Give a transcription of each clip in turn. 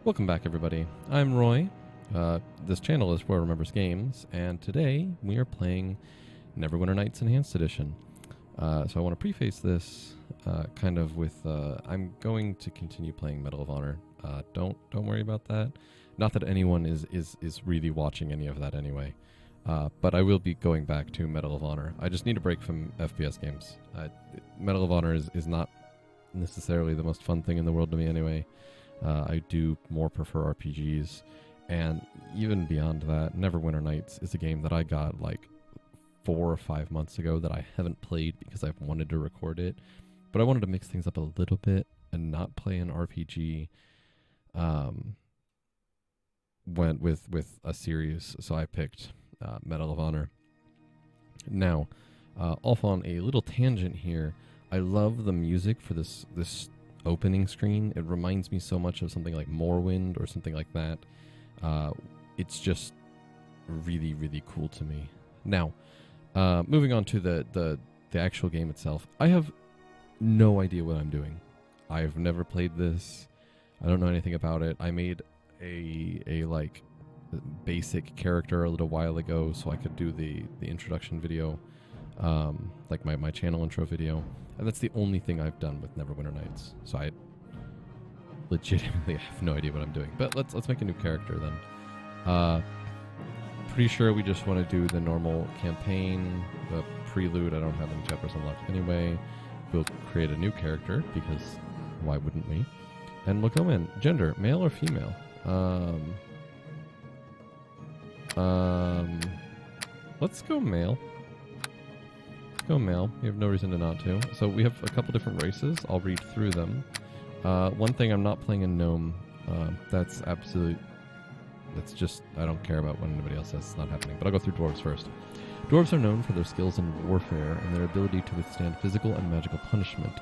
Welcome back, everybody. I'm Roy. This channel is Roy Remembers Games, and today we are playing Neverwinter Nights Enhanced Edition. So I want to preface this kind of with I'm going to continue playing Medal of Honor. Don't worry about that. Not that anyone is really watching any of that anyway. But I will be going back to Medal of Honor. I just need a break from FPS games. Medal of Honor is not necessarily the most fun thing in the world to me anyway. I do more prefer RPGs, and even beyond that, Neverwinter Nights is a game that I got like 4 or 5 months ago that I haven't played because I've wanted to record it, but I wanted to mix things up a little bit and not play an RPG went with a series, so I picked Medal of Honor. Now, off on a little tangent here, I love the music for this opening screen. It reminds me so much of something like Morrowind or something like that. It's just really, really cool to me. Now, moving on to the actual game itself, I have no idea what I'm doing. I've never played this. I don't know anything about it. I made a like basic character a little while ago so I could do the introduction video, like my channel intro video. And that's the only thing I've done with Neverwinter Nights. So I legitimately have no idea what I'm doing. But let's make a new character then. Pretty sure we just want to do the normal campaign, the prelude. I don't have any chapters unlocked anyway. We'll create a new character because why wouldn't we? And we'll go in. Gender, male or female? Let's go male. Go male. We have no reason to not to. So we have a couple different races. I'll read through them. One thing, I'm not playing a gnome. That's just, I don't care about what anybody else says. It's not happening. But I'll go through dwarves first. Dwarves are known for their skills in warfare and their ability to withstand physical and magical punishment,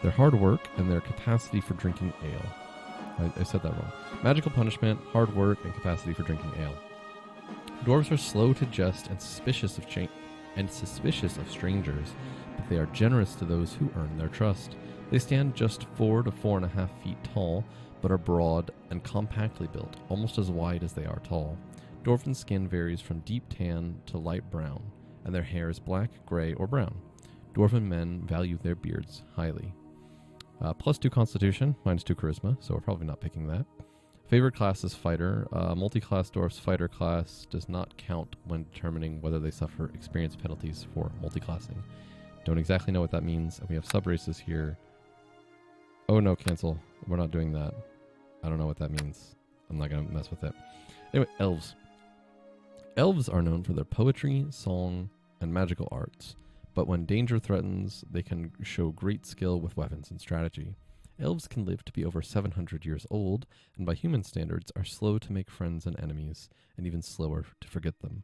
their hard work, and their capacity for drinking ale. I said that wrong. Magical punishment, hard work, and capacity for drinking ale. Dwarves are slow to jest and suspicious of strangers, but they are generous to those who earn their trust. They stand just 4 to 4.5 feet tall, but are broad and compactly built, almost as wide as they are tall. Dwarven skin varies from deep tan to light brown, and their hair is black, gray, or brown. Dwarven men value their beards highly. +2 Constitution, -2 Charisma, so we're probably not picking that. Favorite class is Fighter. Multi-class dwarf's Fighter class does not count when determining whether they suffer experience penalties for multi-classing. Don't exactly know what that means. We have sub-races here. Oh no, cancel. We're not doing that. I don't know what that means. I'm not going to mess with it. Anyway, elves. Elves are known for their poetry, song, and magical arts, but when danger threatens, they can show great skill with weapons and strategy. Elves can live to be over 700 years old, and by human standards are slow to make friends and enemies, and even slower to forget them.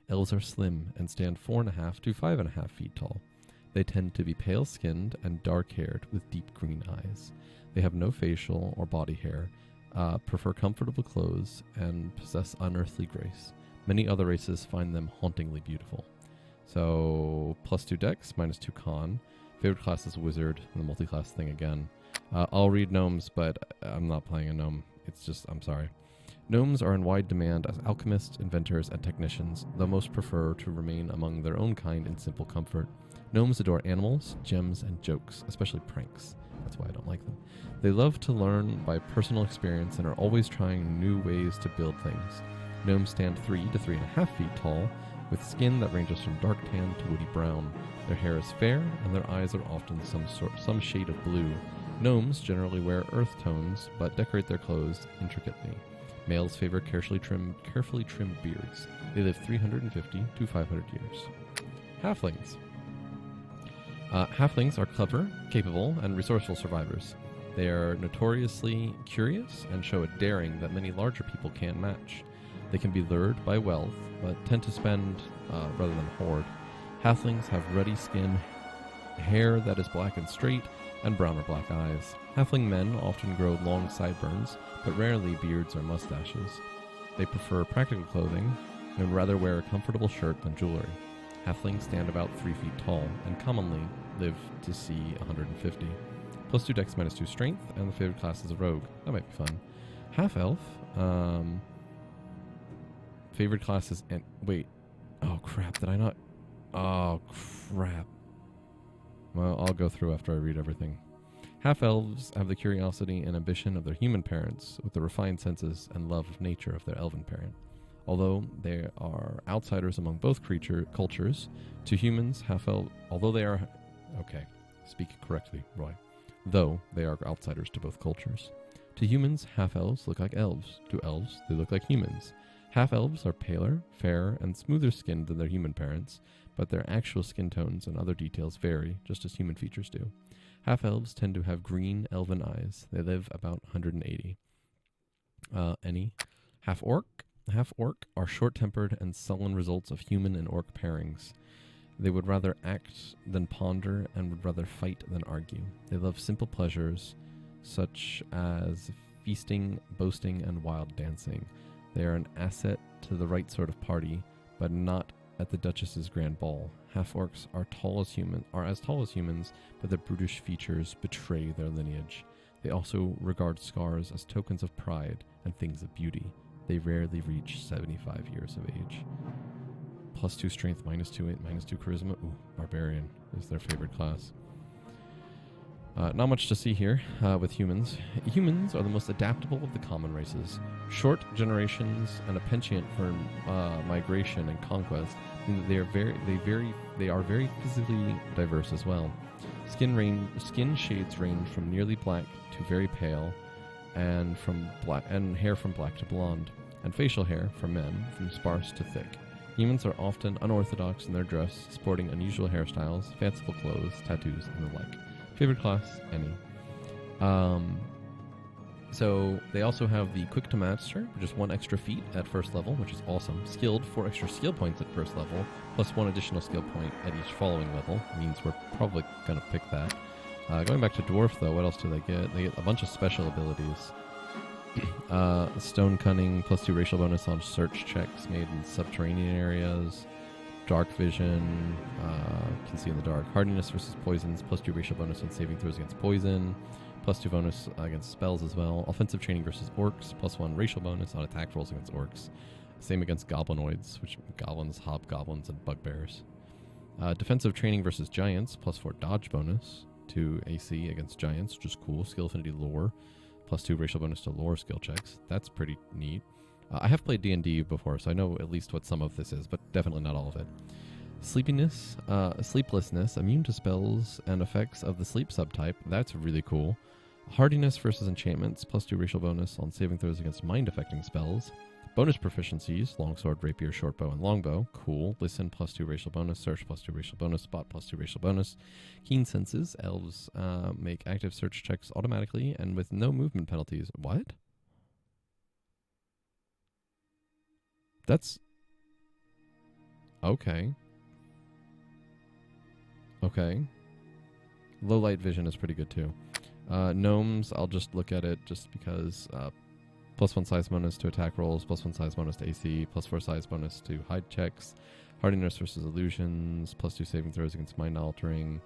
Elves are slim and stand 4.5 to 5.5 feet tall. They tend to be pale-skinned and dark-haired with deep green eyes. They have no facial or body hair, prefer comfortable clothes, and possess unearthly grace. Many other races find them hauntingly beautiful. So, +2 Dex, -2 Con. Favorite class is Wizard, and the multi-class thing again. I'll read gnomes, but I'm not playing a gnome. It's just, I'm sorry. Gnomes are in wide demand as alchemists, inventors, and technicians, though most prefer to remain among their own kind in simple comfort. Gnomes adore animals, gems, and jokes, especially pranks. That's why I don't like them. They love to learn by personal experience and are always trying new ways to build things. Gnomes stand 3 to 3.5 feet tall, with skin that ranges from dark tan to woody brown. Their hair is fair, and their eyes are often some shade of blue. Gnomes generally wear earth tones, but decorate their clothes intricately. Males favor carefully trimmed beards. They live 350 to 500 years. Halflings. Halflings are clever, capable, and resourceful survivors. They are notoriously curious and show a daring that many larger people can't match. They can be lured by wealth, but tend to spend rather than hoard. Halflings have ruddy skin, hair that is black and straight, and brown or black eyes. Halfling men often grow long sideburns, but rarely beards or mustaches. They prefer practical clothing and would rather wear a comfortable shirt than jewelry. Halflings stand about 3 feet tall and commonly live to see 150. +2 Dex, -2 Strength, and the favorite class is a Rogue. That might be fun. Half-elf. Favorite class is... wait. Oh, crap. Did I not... Oh, crap. Well, I'll go through after I read everything. Half-elves have the curiosity and ambition of their human parents, with the refined senses and love of nature of their elven parent. Although they are outsiders among both cultures, to humans, half-elves... Although they are... Okay, speak correctly, Roy. Though they are outsiders to both cultures. To humans, half-elves look like elves. To elves, they look like humans. Half-elves are paler, fairer, and smoother skinned than their human parents, but their actual skin tones and other details vary, just as human features do. Half-elves tend to have green, elven eyes. They live about 180. Any? Half-orc? Half-orc are short-tempered and sullen results of human and orc pairings. They would rather act than ponder and would rather fight than argue. They love simple pleasures, such as feasting, boasting, and wild dancing. They are an asset to the right sort of party, but not at the Duchess's grand ball. Half-orcs are as tall as humans, but their brutish features betray their lineage. They also regard scars as tokens of pride and things of beauty. They rarely reach 75 years of age. +2 strength, -2 int, -2 charisma. Ooh, barbarian is their favorite class. Not much to see here with humans. Humans are the most adaptable of the common races. Short generations and a penchant for migration and conquest mean that they are very physically diverse as well. Skin shades range from nearly black to very pale, and hair from black to blonde, and facial hair for men from sparse to thick. Humans are often unorthodox in their dress, sporting unusual hairstyles, fanciful clothes, tattoos, and the like. Favorite class? Any. So they also have the Quick to Master, which is 1 extra feat at first level, which is awesome. Skilled, 4 extra skill points at first level, plus 1 additional skill point at each following level. Means we're probably going to pick that. Going back to Dwarf, though, what else do they get? They get a bunch of special abilities. Stone Cunning, +2 racial bonus on search checks made in subterranean areas. Dark Vision, can see in the dark. Hardiness versus poisons, +2 racial bonus on saving throws against poison. +2 bonus against spells as well. Offensive training versus orcs, +1 racial bonus on attack rolls against orcs. Same against goblinoids, which goblins, hobgoblins, and bugbears. Defensive training versus giants, +4 dodge bonus to AC against giants, which is cool. Skill affinity lore, +2 racial bonus to lore skill checks. That's pretty neat. I have played D&D before, so I know at least what some of this is, but definitely not all of it. Sleeplessness, immune to spells and effects of the sleep subtype. That's really cool. Hardiness versus enchantments, +2 racial bonus on saving throws against mind-affecting spells. Bonus proficiencies, longsword, rapier, shortbow, and longbow. Cool. Listen, +2 racial bonus. Search, +2 racial bonus. Spot, +2 racial bonus. Keen senses, elves make active search checks automatically and with no movement penalties. What? That's... Okay. Okay. Low light vision is pretty good too. Gnomes, I'll just look at it just because +1 size bonus to attack rolls, +1 size bonus to AC, +4 size bonus to hide checks, hardiness versus illusions, +2 saving throws against mind altering,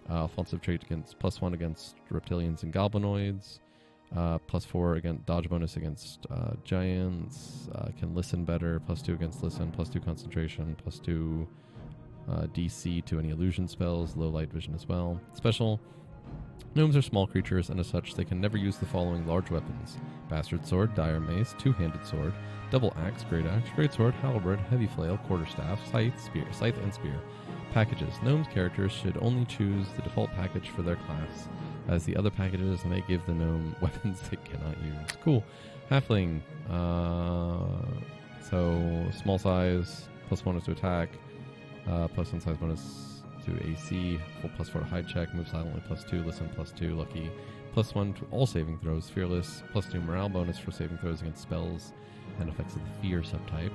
offensive trait against +1 against reptilians and goblinoids, +4 against dodge bonus against giants, can listen better, +2 against listen, +2 concentration, +2 DC to any illusion spells, low light vision as well. Special, gnomes are small creatures, and as such, they can never use the following large weapons: bastard sword, dire mace, two-handed sword, double axe, great sword, halberd, heavy flail, quarterstaff, scythe, and spear. Packages. Gnomes characters should only choose the default package for their class, as the other packages may give the gnome weapons they cannot use. Cool. Halfling. So small size, +1 to attack, +1 size bonus to AC, full +4 to hide check, move silently, +2, listen, +2, lucky, +1 to all saving throws, fearless, +2 morale bonus for saving throws against spells and effects of the fear subtype.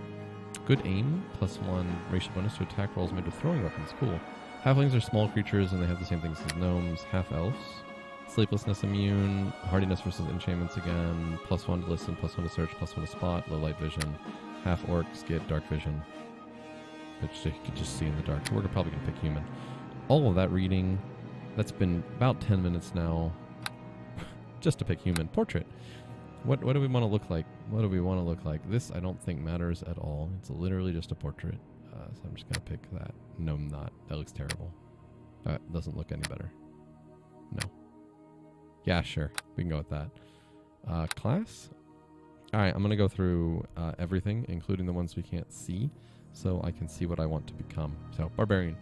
Good aim, +1 racial bonus to attack rolls made with throwing weapons. Cool. Halflings are small creatures and they have the same things as gnomes. Half-elves. Sleeplessness immune, hardiness versus enchantments again, +1 to listen, +1 to search, +1 to spot, low light vision. Half-orcs get dark vision, which you can just see in the dark. So we're probably going to pick human. All of that reading, that's been about 10 minutes now, just to pick human. Portrait. What do we want to look like? What do we want to look like? This I don't think matters at all. It's literally just a portrait. So I'm just going to pick that. No, I'm not. That looks terrible. That doesn't look any better. No. Yeah, sure. We can go with that. Class? Alright, I'm going to go through everything, including the ones we can't see, so I can see what I want to become. So, Barbarian.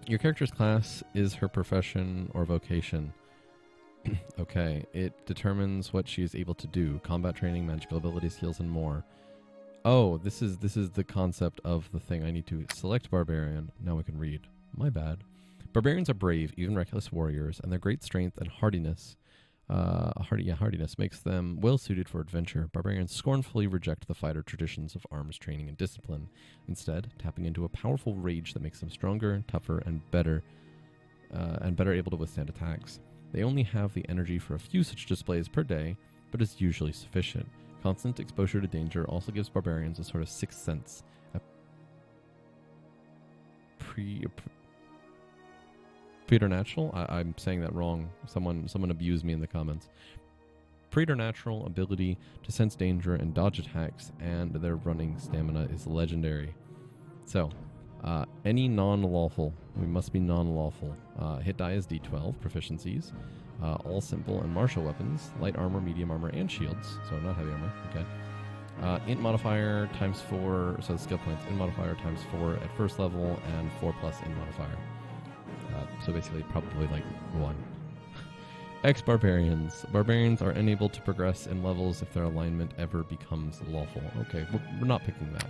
Your character's class is her profession or vocation. Okay, it determines what she is able to do. Combat training, magical abilities, skills, and more. Oh, this is the concept of the thing. I need to select Barbarian. Now we can read. My bad. Barbarians are brave, even reckless warriors, and their great strength and hardiness hardiness makes them well suited for adventure. Barbarians scornfully reject the fighter traditions of arms training and discipline, instead tapping into a powerful rage that makes them stronger, tougher, and better able to withstand attacks. They only have the energy for a few such displays per day, but is usually sufficient. Constant exposure to danger also gives barbarians a sort of sixth sense, a preternatural? I'm saying that wrong. Someone abused me in the comments. Preternatural ability to sense danger and dodge attacks, and their running stamina is legendary. So, any non-lawful. We must be non-lawful. Hit die is D12, proficiencies. All simple and martial weapons, light armor, medium armor, and shields. So not heavy armor, okay. Int modifier times 4, so the skill points. Int modifier times 4 at first level, and 4 plus int modifier. So basically probably like 1. Ex-barbarians. Barbarians are unable to progress in levels if their alignment ever becomes lawful. Okay, we're not picking that.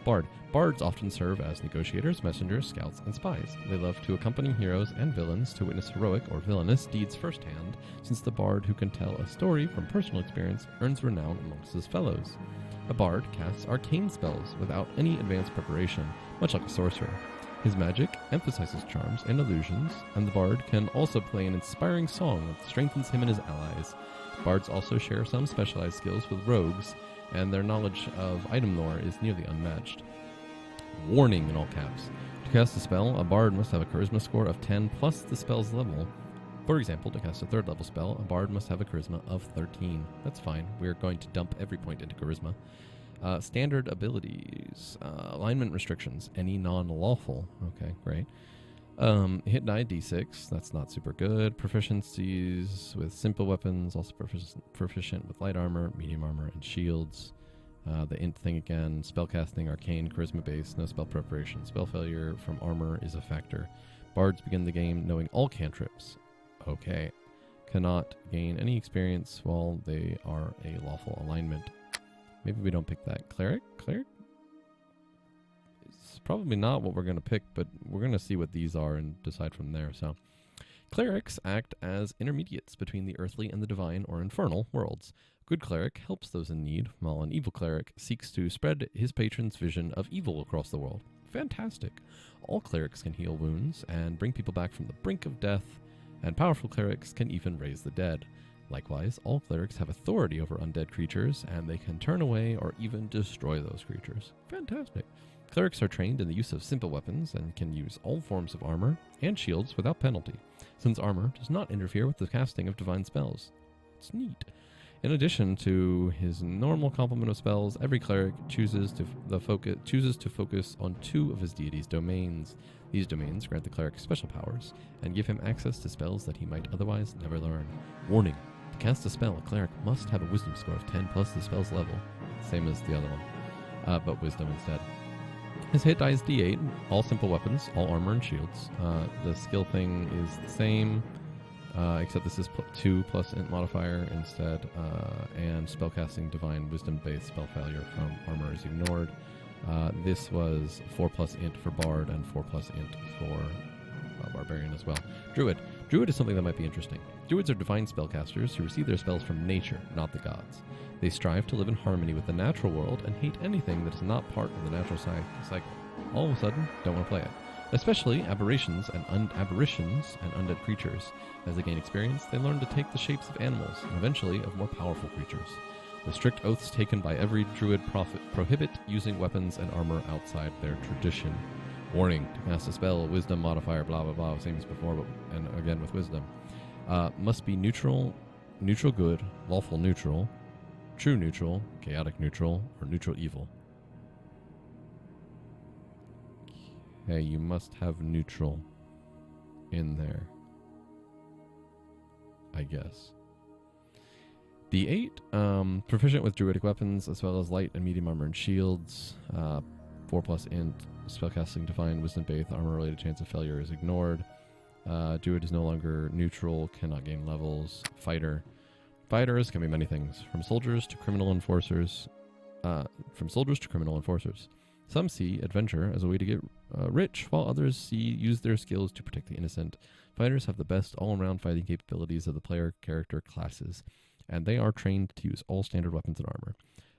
Bard. Bards often serve as negotiators, messengers, scouts, and spies. They love to accompany heroes and villains to witness heroic or villainous deeds firsthand, since the bard who can tell a story from personal experience earns renown amongst his fellows. A bard casts arcane spells without any advanced preparation, much like a sorcerer. His magic emphasizes charms and illusions, and the bard can also play an inspiring song that strengthens him and his allies. Bards also share some specialized skills with rogues, and their knowledge of item lore is nearly unmatched. Warning in all caps. To cast a spell, a bard must have a charisma score of 10 plus the spell's level. For example, to cast a 3rd level spell, a bard must have a charisma of 13. That's fine. We're going to dump every point into charisma. Standard abilities. Alignment restrictions. Any non-lawful. Okay, great. Hit die D6. That's not super good. Proficiencies with simple weapons. Also proficient with light armor, medium armor, and shields. The int thing again. Spellcasting, arcane, charisma based. No spell preparation. Spell failure from armor is a factor. Bards begin the game knowing all cantrips. Okay. Cannot gain any experience while they are a lawful alignment. Maybe we don't pick that. Cleric? Cleric? It's probably not what we're going to pick, but we're going to see what these are and decide from there. So, clerics act as intermediates between the earthly and the divine or infernal worlds. Good cleric helps those in need, while an evil cleric seeks to spread his patron's vision of evil across the world. Fantastic. All clerics can heal wounds and bring people back from the brink of death, and powerful clerics can even raise the dead. Likewise, all clerics have authority over undead creatures, and they can turn away or even destroy those creatures. Fantastic. Clerics are trained in the use of simple weapons and can use all forms of armor and shields without penalty, since armor does not interfere with the casting of divine spells. It's neat. In addition to his normal complement of spells, every cleric chooses to focus on 2 of his deity's domains. These domains grant the cleric special powers and give him access to spells that he might otherwise never learn. Warning. To cast a spell, a cleric must have a wisdom score of 10 plus the spell's level. Same as the other one, but wisdom instead. His hit die is D8, all simple weapons, all armor and shields. The skill thing is the same, except this is 2 plus int modifier instead, and spellcasting divine wisdom-based spell failure from armor is ignored. This was 4 plus int for bard and 4 plus int for barbarian as well. Druid. Druid is something that might be interesting. Druids are divine spellcasters who receive their spells from nature, not the gods. They strive to live in harmony with the natural world and hate anything that is not part of the natural cycle. All of a sudden, don't want to play it. Especially aberrations and undead creatures. As they gain experience, they learn to take the shapes of animals, and eventually of more powerful creatures. The strict oaths taken by every druid prohibit using weapons and armor outside their tradition. Warning, to cast a spell, wisdom modifier, blah blah blah, same as before, but and again with wisdom. Must be neutral good, lawful neutral, true neutral, chaotic neutral, or neutral evil. Okay, you must have neutral in there, I guess. D8, proficient with druidic weapons as well as light and medium armor and shields. 4+ int, spellcasting divine, wisdom based, armor related chance of failure is ignored. Druid is no longer neutral, cannot gain levels. Fighter. Fighters can be many things, from soldiers to criminal enforcers. Some see adventure as a way to get rich, while others use their skills to protect the innocent. Fighters have the best all-around fighting capabilities of the player character classes, and they are trained to use all standard weapons and armor.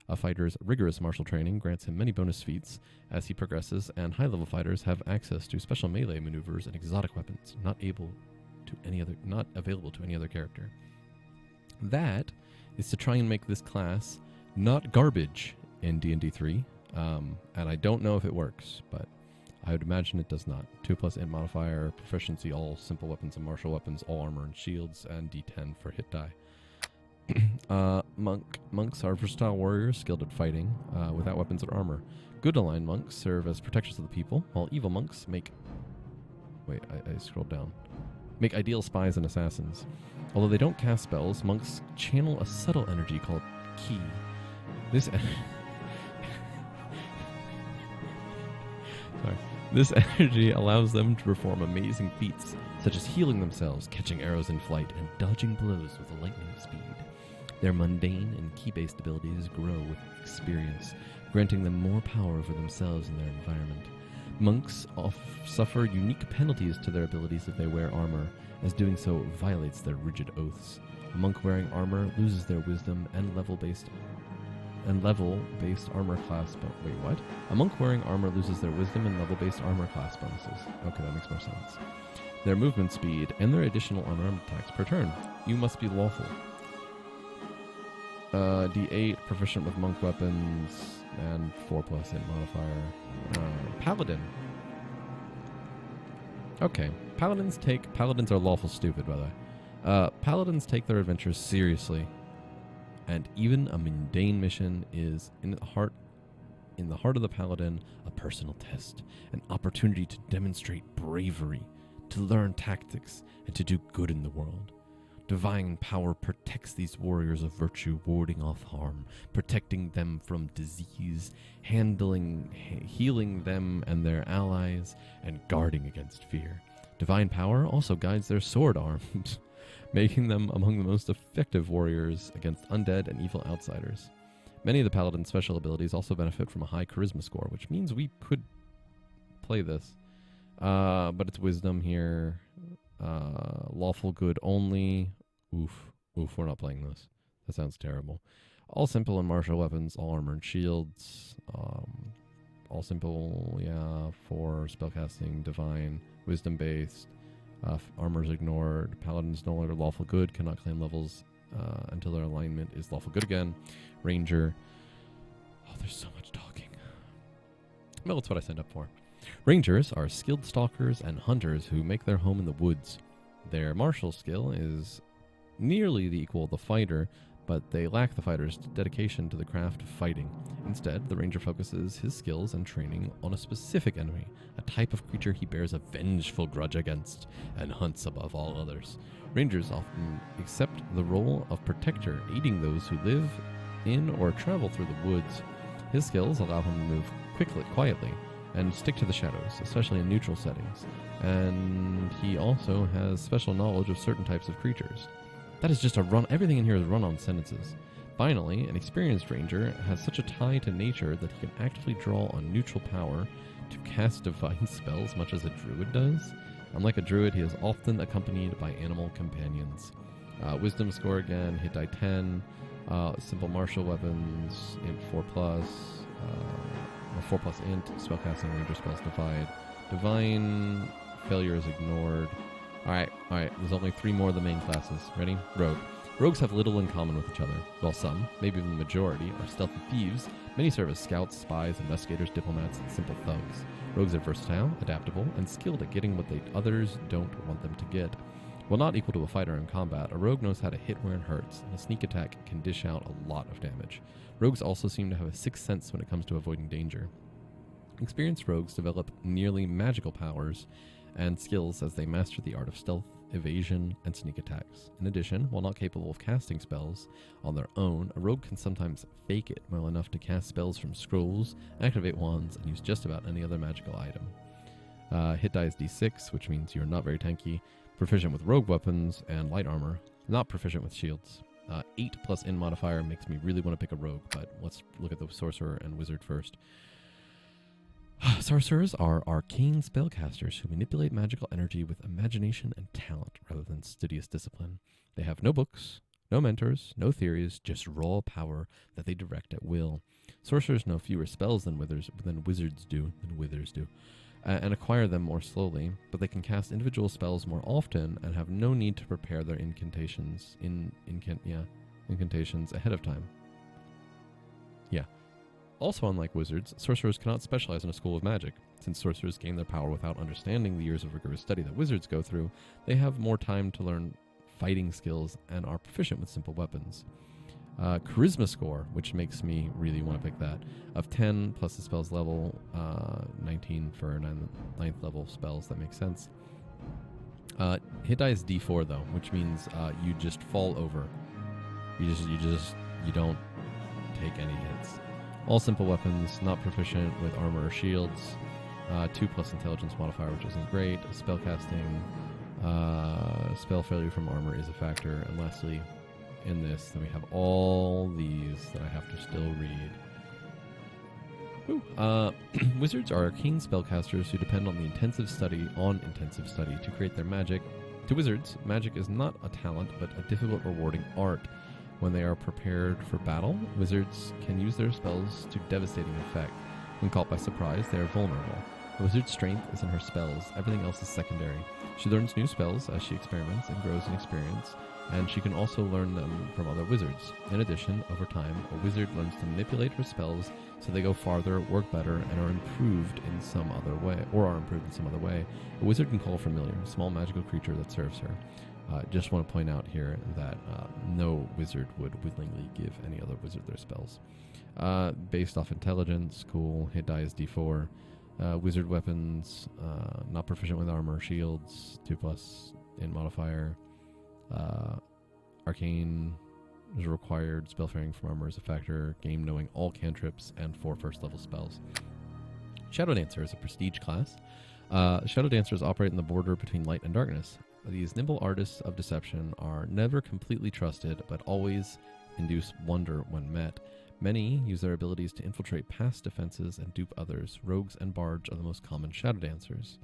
A fighter's rigorous martial training grants him many bonus feats as he progresses, and high-level fighters have access to special melee maneuvers and exotic weapons not available to any other character. That is to try and make this class not garbage in D&D 3, and I don't know if it works, but I would imagine it does not. 2+ int modifier, proficiency, all simple weapons and martial weapons, all armor and shields, and D10 for hit die. Monks are versatile warriors skilled at fighting without weapons or armor. Good aligned monks serve as protectors of the people, while evil monks make ideal spies and assassins. Although they don't cast spells, monks channel a subtle energy called ki. This energy allows them to perform amazing feats, such as healing themselves, catching arrows in flight, and dodging blows with a lightning speed. Their mundane and ki-based abilities grow with experience, granting them more power over themselves and their environment. Monks suffer unique penalties to their abilities if they wear armor, as doing so violates their rigid oaths. A monk wearing armor loses their wisdom and level-based armor class. A monk wearing armor loses their wisdom and level-based armor class bonuses. Okay, that makes more sense. Their movement speed and their additional unarmed attacks per turn. You must be lawful. D8, proficient with monk weapons, and 4+ int modifier. Paladin. Okay, paladins are lawful stupid, by the way. Paladins take their adventures seriously, and even a mundane mission is in the heart of the paladin a personal test, an opportunity to demonstrate bravery, to learn tactics, and to do good in the world. Divine power protects these warriors of virtue, warding off harm, protecting them from disease, healing them and their allies, and guarding against fear. Divine power also guides their sword arms, making them among the most effective warriors against undead and evil outsiders. Many of the paladin's special abilities also benefit from a high charisma score, which means we could play this. But it's wisdom here. Lawful good only. Oof, we're not playing this. That sounds terrible. All simple and martial weapons, all armor and shields. All simple, for spellcasting, divine, wisdom based. Armor's ignored. Paladin's no longer lawful good, cannot claim levels until their alignment is lawful good again. Ranger. Oh, there's so much talking. Well, that's what I signed up for. Rangers are skilled stalkers and hunters who make their home in the woods. Their martial skill is nearly the equal of the fighter, but they lack the fighter's dedication to the craft of fighting. Instead, the ranger focuses his skills and training on a specific enemy, a type of creature he bears a vengeful grudge against, and hunts above all others. Rangers often accept the role of protector, aiding those who live in or travel through the woods. His skills allow him to move quietly, and stick to the shadows, especially in neutral settings. And he also has special knowledge of certain types of creatures. That is just a run. Everything in here is run-on sentences. Finally, an experienced ranger has such a tie to nature that he can actively draw on neutral power to cast divine spells much as a druid does. Unlike a druid, he is often accompanied by animal companions. Wisdom score again, hit die 10. Simple martial weapons, int 4+. 4+ int, spellcasting, ranger spells divide. Divine, failure is ignored. Alright, there's only 3 more of the main classes. Ready? Rogue. Rogues have little in common with each other. While some, maybe even the majority, are stealthy thieves, many serve as scouts, spies, investigators, diplomats, and simple thugs. Rogues are versatile, adaptable, and skilled at getting what others don't want them to get. While not equal to a fighter in combat, a rogue knows how to hit where it hurts, and a sneak attack can dish out a lot of damage. Rogues also seem to have a sixth sense when it comes to avoiding danger. Experienced rogues develop nearly magical powers and skills as they master the art of stealth, evasion, and sneak attacks. In addition, while not capable of casting spells on their own, a rogue can sometimes fake it well enough to cast spells from scrolls, activate wands, and use just about any other magical item. Hit die is d6, which means you're not very tanky, proficient with rogue weapons and light armor, not proficient with shields. 8 plus in modifier makes me really want to pick a rogue, but let's look at the sorcerer and wizard first. Sorcerers are arcane spellcasters who manipulate magical energy with imagination and talent rather than studious discipline. They have no books, no mentors, no theories, just raw power that they direct at will. Sorcerers know fewer spells than wizards do, and acquire them more slowly, but they can cast individual spells more often and have no need to prepare their incantations ahead of time. Yeah. Also, unlike wizards, sorcerers cannot specialize in a school of magic. Since sorcerers gain their power without understanding the years of rigorous study that wizards go through, they have more time to learn fighting skills and are proficient with simple weapons. Charisma score, which makes me really want to pick that, of 10 plus the spell's level, 19 for 9th level spells. That makes sense. Hit die is d4 though, which means you just fall over. You don't take any hits. All simple weapons, not proficient with armor or shields. 2 plus intelligence modifier, which isn't great. Spellcasting, spell failure from armor is a factor. And lastly, in this, then we have all these that I have to still read. Wizards are arcane spellcasters who depend on intensive study to create their magic. To wizards, magic is not a talent, but a difficult, rewarding art. When they are prepared for battle, wizards can use their spells to devastating effect. When caught by surprise, they are vulnerable. A wizard's strength is in her spells. Everything else is secondary. She learns new spells as she experiments and grows in experience, and she can also learn them from other wizards. In addition, over time, a wizard learns to manipulate her spells so they go farther, work better, and are improved in some other way. A wizard can call familiar, a small magical creature that serves her. Just want to point out here that no wizard would willingly give any other wizard their spells. Based off intelligence, cool. Hit die is d4. Wizard weapons, not proficient with armor, shields, 2 plus in modifier. Arcane is required. Spellfaring from armor is a factor. Game knowing all cantrips and 4 first level spells. Shadow Dancer is a prestige class. Shadow Dancers operate in the border between light and darkness. These nimble artists of deception are never completely trusted, but always induce wonder when met. Many use their abilities to infiltrate past defenses and dupe others. Rogues and bards are the most common shadow dancers.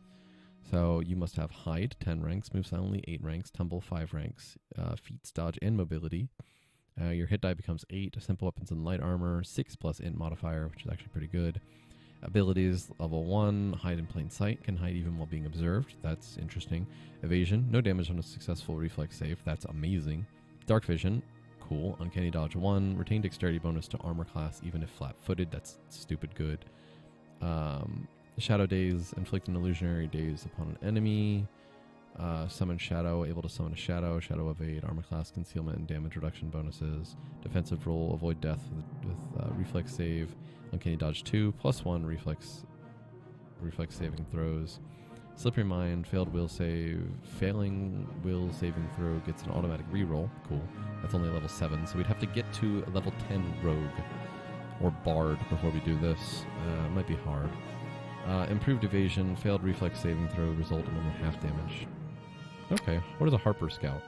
So you must have hide, 10 ranks, move silently, 8 ranks, tumble, 5 ranks, feats, dodge, and mobility. Your hit die becomes 8, simple weapons and light armor, 6 plus int modifier, which is actually pretty good. Abilities, level 1, hide in plain sight, can hide even while being observed. That's interesting. Evasion, no damage on a successful reflex save. That's amazing. Dark vision, cool. Uncanny dodge 1, retain dexterity bonus to armor class even if flat-footed. That's stupid good. Shadow daze, inflict an illusionary daze upon an enemy. Summon shadow, able to summon a shadow. Shadow evade, armor class concealment and damage reduction bonuses. Defensive roll, avoid death with reflex save. Uncanny dodge 2, plus 1 reflex saving throws. Slippery mind, failed will save. Failing will saving throw gets an automatic reroll. Cool. That's only level 7, so we'd have to get to a level 10 rogue or bard before we do this. Might be hard. Improved evasion, failed reflex saving throw, result in only half damage. Okay, what is a Harper Scout?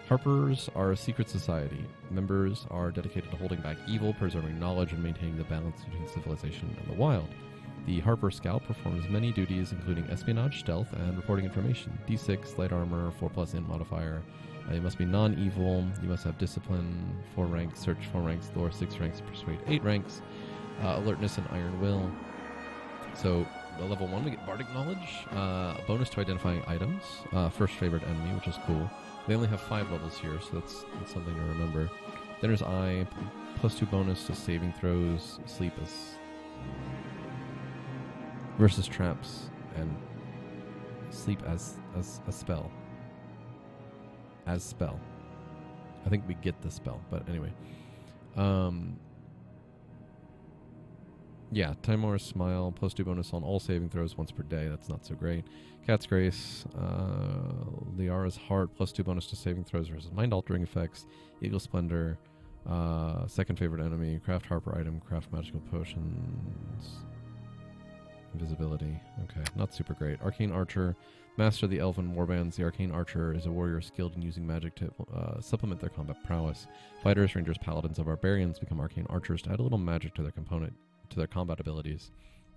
Harpers are a secret society. Members are dedicated to holding back evil, preserving knowledge, and maintaining the balance between civilization and the wild. The Harper Scout performs many duties, including espionage, stealth, and reporting information. D6, light armor, 4 plus int modifier. You must be non-evil. You must have discipline, 4 ranks, search 4 ranks, lore 6 ranks, persuade 8 ranks, alertness and iron will. So, level 1, we get bardic knowledge, a bonus to identifying items, first favorite enemy, which is cool. They only have 5 levels here, so that's something to remember. Then there's eye, plus 2 bonus to saving throws, sleep as versus traps, and sleep as a spell. as spell. I think we get the spell, but anyway. Yeah, Timor's Smile, +2 bonus on all saving throws once per day. That's not so great. Cat's Grace, Liara's Heart, +2 bonus to saving throws versus mind-altering effects. Eagle Splendor, second favorite enemy. Craft Harper item, craft magical potions. Invisibility. Okay, not super great. Arcane Archer, master the Elven Warbands. The Arcane Archer is a warrior skilled in using magic to supplement their combat prowess. Fighters, Rangers, Paladins, and Barbarians become Arcane Archers to add a little magic to their combat abilities.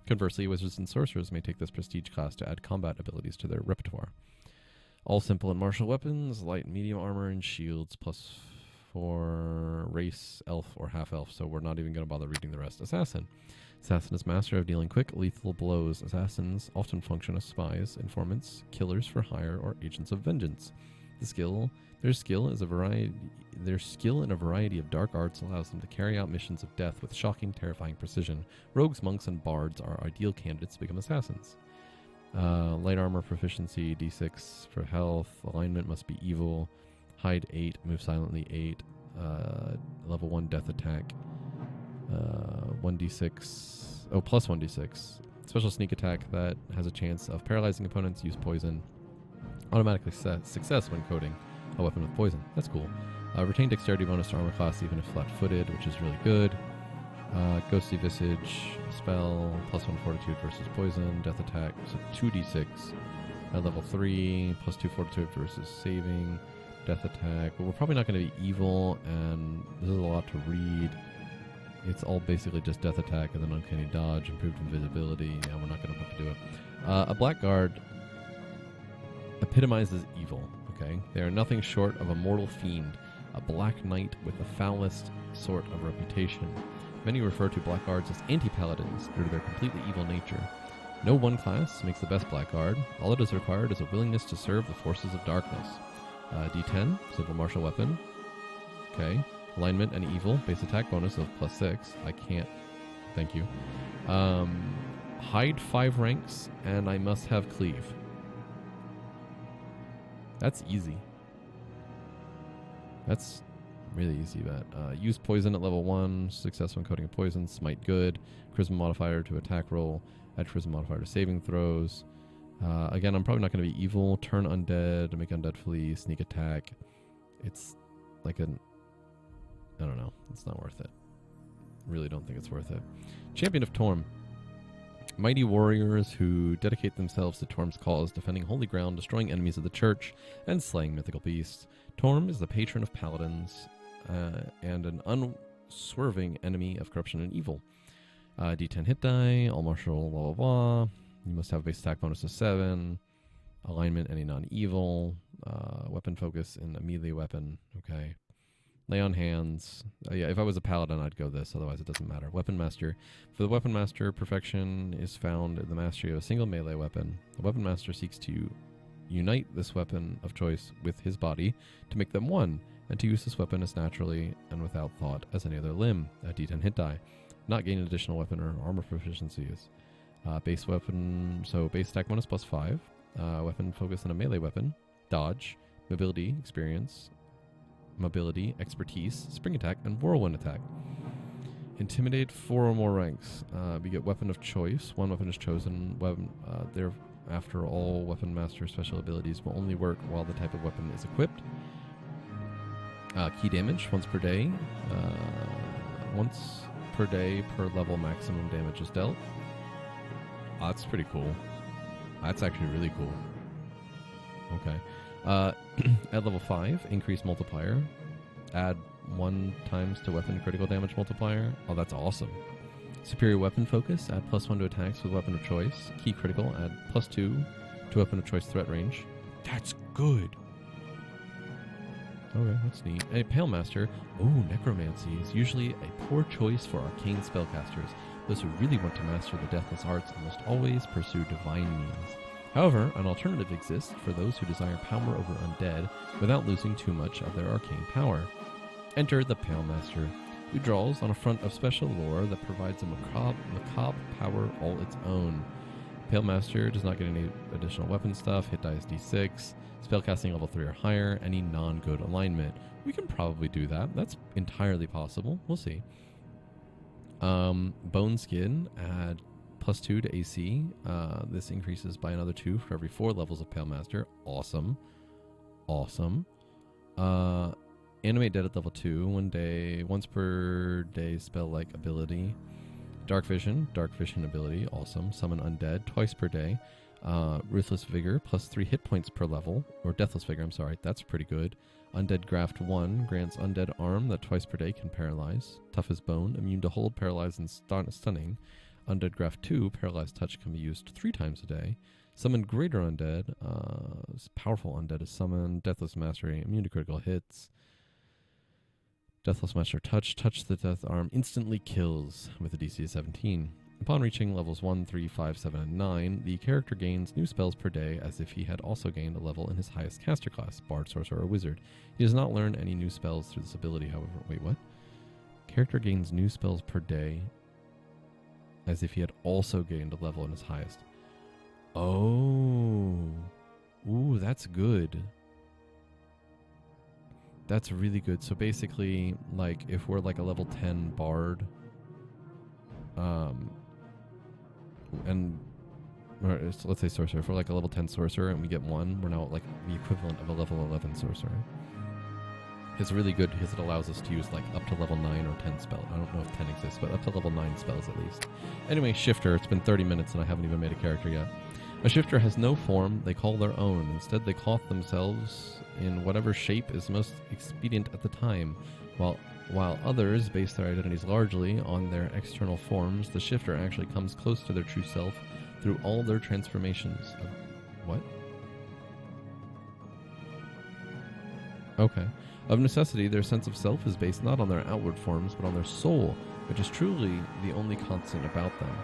Conversely, Wizards and Sorcerers may take this prestige class to add combat abilities to their repertoire. All simple and martial weapons, light and medium armor, and shields, +4 race, elf, or half-elf, so we're not even going to bother reading the rest. Assassin. Assassin is master of dealing quick, lethal blows. Assassins often function as spies, informants, killers for hire, or agents of vengeance. Their skill in a variety of dark arts allows them to carry out missions of death with shocking, terrifying precision. Rogues, monks, and bards are ideal candidates to become assassins. Light armor proficiency, d6 for health. Alignment must be evil. Hide 8, move silently 8. Level 1 death attack. 1d6. Oh, plus 1d6. Special sneak attack that has a chance of paralyzing opponents. Use poison. Automatically success when coding a weapon with poison. That's cool. Retain dexterity bonus to armor class even if flat-footed, which is really good. Ghostly Visage spell, +1 fortitude versus poison. Death attack, so 2d6. At level 3, +2 fortitude versus saving. Death attack. But we're probably not going to be evil, and this is a lot to read. It's all basically just death attack and then uncanny dodge, improved invisibility. Yeah, we're not going to have to do it. A Blackguard epitomizes evil, okay? They are nothing short of a mortal fiend, a black knight with the foulest sort of reputation. Many refer to Blackguards as anti-paladins due to their completely evil nature. No one class makes the best Blackguard. All that is required is a willingness to serve the forces of darkness. D10, simple martial weapon. Okay. Alignment and evil, base attack bonus of +6. I can't. Thank you. Hide 5 ranks, and I must have cleave. That's easy. That's really easy, bet. Use poison at level 1. Success when coding a poison. Smite good. Charisma modifier to attack roll. Add charisma modifier to saving throws. Again, I'm probably not going to be evil. Turn undead. Make undead flee. Sneak attack. It's like an... I don't know. It's not worth it. Really don't think it's worth it. Champion of Torm. Mighty warriors who dedicate themselves to Torm's cause, defending holy ground, destroying enemies of the church, and slaying mythical beasts. Torm is the patron of paladins and an unswerving enemy of corruption and evil. D10 hit die, all martial, blah, blah, blah. You must have a base attack bonus of 7. Alignment, any non-evil. Weapon focus in a melee weapon. Okay. Lay on hands. Yeah, if I was a paladin, I'd go this. Otherwise, it doesn't matter. Weapon master. For the weapon master, perfection is found in the mastery of a single melee weapon. The weapon master seeks to unite this weapon of choice with his body to make them one, and to use this weapon as naturally and without thought as any other limb. A D10 hit die. Not gain additional weapon or armor proficiencies. Base weapon, so base attack bonus +5. Weapon focus on a melee weapon. Dodge. Mobility, experience. Mobility, expertise, spring attack, and whirlwind attack. Intimidate 4 or more ranks. We get weapon of choice. One weapon is chosen. Thereafter, all weapon master special abilities will only work while the type of weapon is equipped. Key damage, once per day. Once per day per level maximum damage is dealt. That's pretty cool. That's actually really cool. Okay. At level 5, increase multiplier. Add 1 times to weapon critical damage multiplier. Oh, that's awesome. Superior weapon focus. Add +1 to attacks with weapon of choice. Key critical. Add +2 to weapon of choice threat range. That's good. Okay, that's neat. A Pale Master. Oh, Necromancy is usually a poor choice for arcane spellcasters. Those who really want to master the deathless arts must always pursue divine means. However, an alternative exists for those who desire power over undead without losing too much of their arcane power. Enter the Pale Master, who draws on a front of special lore that provides a macabre power all its own. Pale Master does not get any additional weapon stuff. Hit die is D6. Spellcasting level 3 or higher. Any non-good alignment. We can probably do that. That's entirely possible. We'll see. Bone Skin add +2 to AC. This increases by another 2 for every 4 levels of Pale Master. Awesome. Animate Dead at level 2. Once per day spell-like ability. Dark Vision ability. Awesome. Summon Undead twice per day. Ruthless Vigor +3 hit points per level. Or Deathless Vigor, I'm sorry. That's pretty good. Undead Graft 1 grants Undead Arm that twice per day can paralyze. Tough as Bone, immune to hold, paralyze, and stunning. Undead Graft 2, Paralyzed Touch can be used 3 times a day. Summon Greater Undead. Powerful Undead is summoned. Deathless Mastery, immune to critical hits. Deathless Master Touch the Death Arm instantly kills with a DC of 17. Upon reaching levels 1, 3, 5, 7, and 9, the character gains new spells per day as if he had also gained a level in his highest caster class, Bard, Sorcerer, or Wizard. He does not learn any new spells through this ability, however. Wait, what? Character gains new spells per day as if he had also gained a level in his highest. Oh. Ooh, that's good. That's really good. So basically, like, if we're like a level 10 bard, let's say sorcerer. If we're like a level 10 sorcerer and we get 1, we're now like the equivalent of a level 11 sorcerer. It's really good because it allows us to use like up to level 9 or 10 spell. I don't know if 10 exists, but up to level 9 spells at least. Anyway, Shifter. It's been 30 minutes and I haven't even made a character yet. A Shifter has no form they call their own. Instead, they cloth themselves in whatever shape is most expedient at the time. While others base their identities largely on their external forms, the Shifter actually comes close to their true self through all their transformations. What? Okay. Of necessity, their sense of self is based not on their outward forms, but on their soul, which is truly the only constant about them.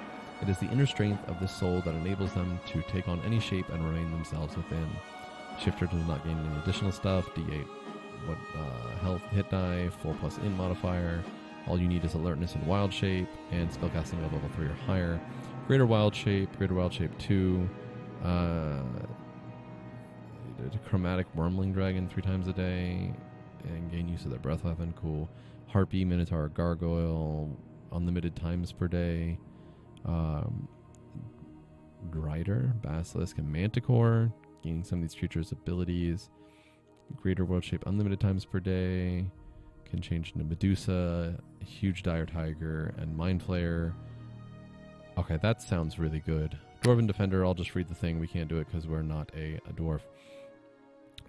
It is the inner strength of this soul that enables them to take on any shape and remain themselves within. Shifter does not gain any additional stuff. D8 health hit die, 4+ int modifier. All you need is alertness and wild shape, and spellcasting level 3 or higher. Greater wild shape 2. Chromatic Wormling Dragon 3 times a day, and gain use of their breath weapon. Cool. Harpy, Minotaur, Gargoyle, unlimited times per day. Drider, Basilisk, and Manticore, gaining some of these creatures' abilities. Greater World Shape, unlimited times per day. Can change into Medusa, Huge Dire Tiger, and Mind Flayer. Okay, that sounds really good. Dwarven Defender, I'll just read the thing. We can't do it because we're not a dwarf.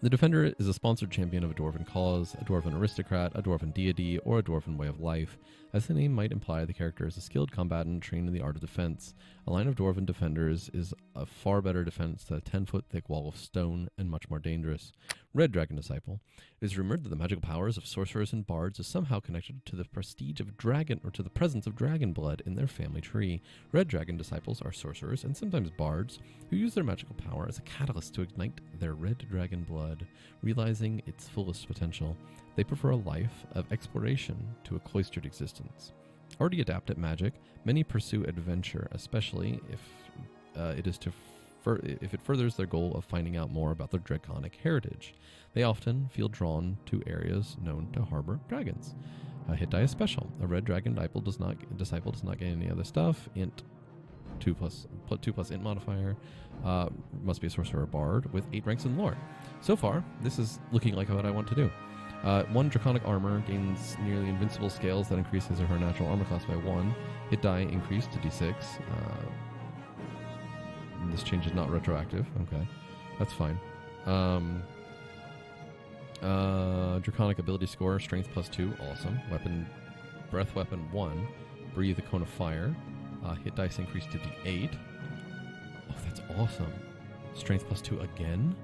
The Defender is a sponsored champion of a dwarven cause, a dwarven aristocrat, a dwarven deity, or a dwarven way of life. As the name might imply, the character is a skilled combatant trained in the art of defense. A line of dwarven defenders is a far better defense than a 10-foot thick wall of stone, and much more dangerous. Red Dragon Disciple. It is rumored that the magical powers of sorcerers and bards is somehow connected to the prestige of dragon, or to the presence of dragon blood in their family tree. Red Dragon Disciples are sorcerers, and sometimes bards, who use their magical power as a catalyst to ignite their red dragon blood, realizing its fullest potential. They prefer a life of exploration to a cloistered existence. Already adept at magic, many pursue adventure, especially if it furthers their goal of finding out more about their draconic heritage. They often feel drawn to areas known to harbor dragons. Hit die is special. A red dragon disciple does not get any other stuff. Int 2+ int modifier. Must be a sorcerer or bard with 8 ranks in lore. So far, this is looking like what I want to do. 1 draconic armor gains nearly invincible scales that increase his or her natural armor class by 1. Hit die increased to d6. This change is not retroactive. Okay, that's fine. Draconic ability score, strength +2, awesome. Breath weapon 1. Breathe a cone of fire. Hit dice increased to d8. Oh, that's awesome. Strength +2 again.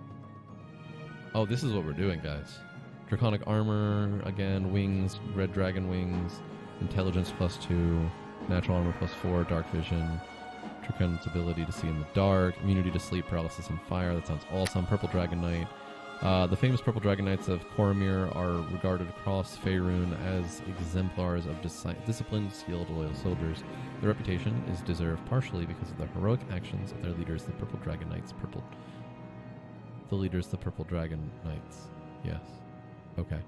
Oh, this is what we're doing, guys. Draconic armor again, wings, red dragon wings, intelligence +2, natural armor +4, dark vision. Dracon's ability to see in the dark, immunity to sleep, paralysis, and fire. That sounds awesome. Purple Dragon Knight. The famous Purple Dragon Knights of Coromir are regarded across Faerun as exemplars of disciplined, skilled, loyal soldiers. Their reputation is deserved partially because of the heroic actions of their leaders, the Purple Dragon Knights. The Purple Dragon Knights. Yes. Okay.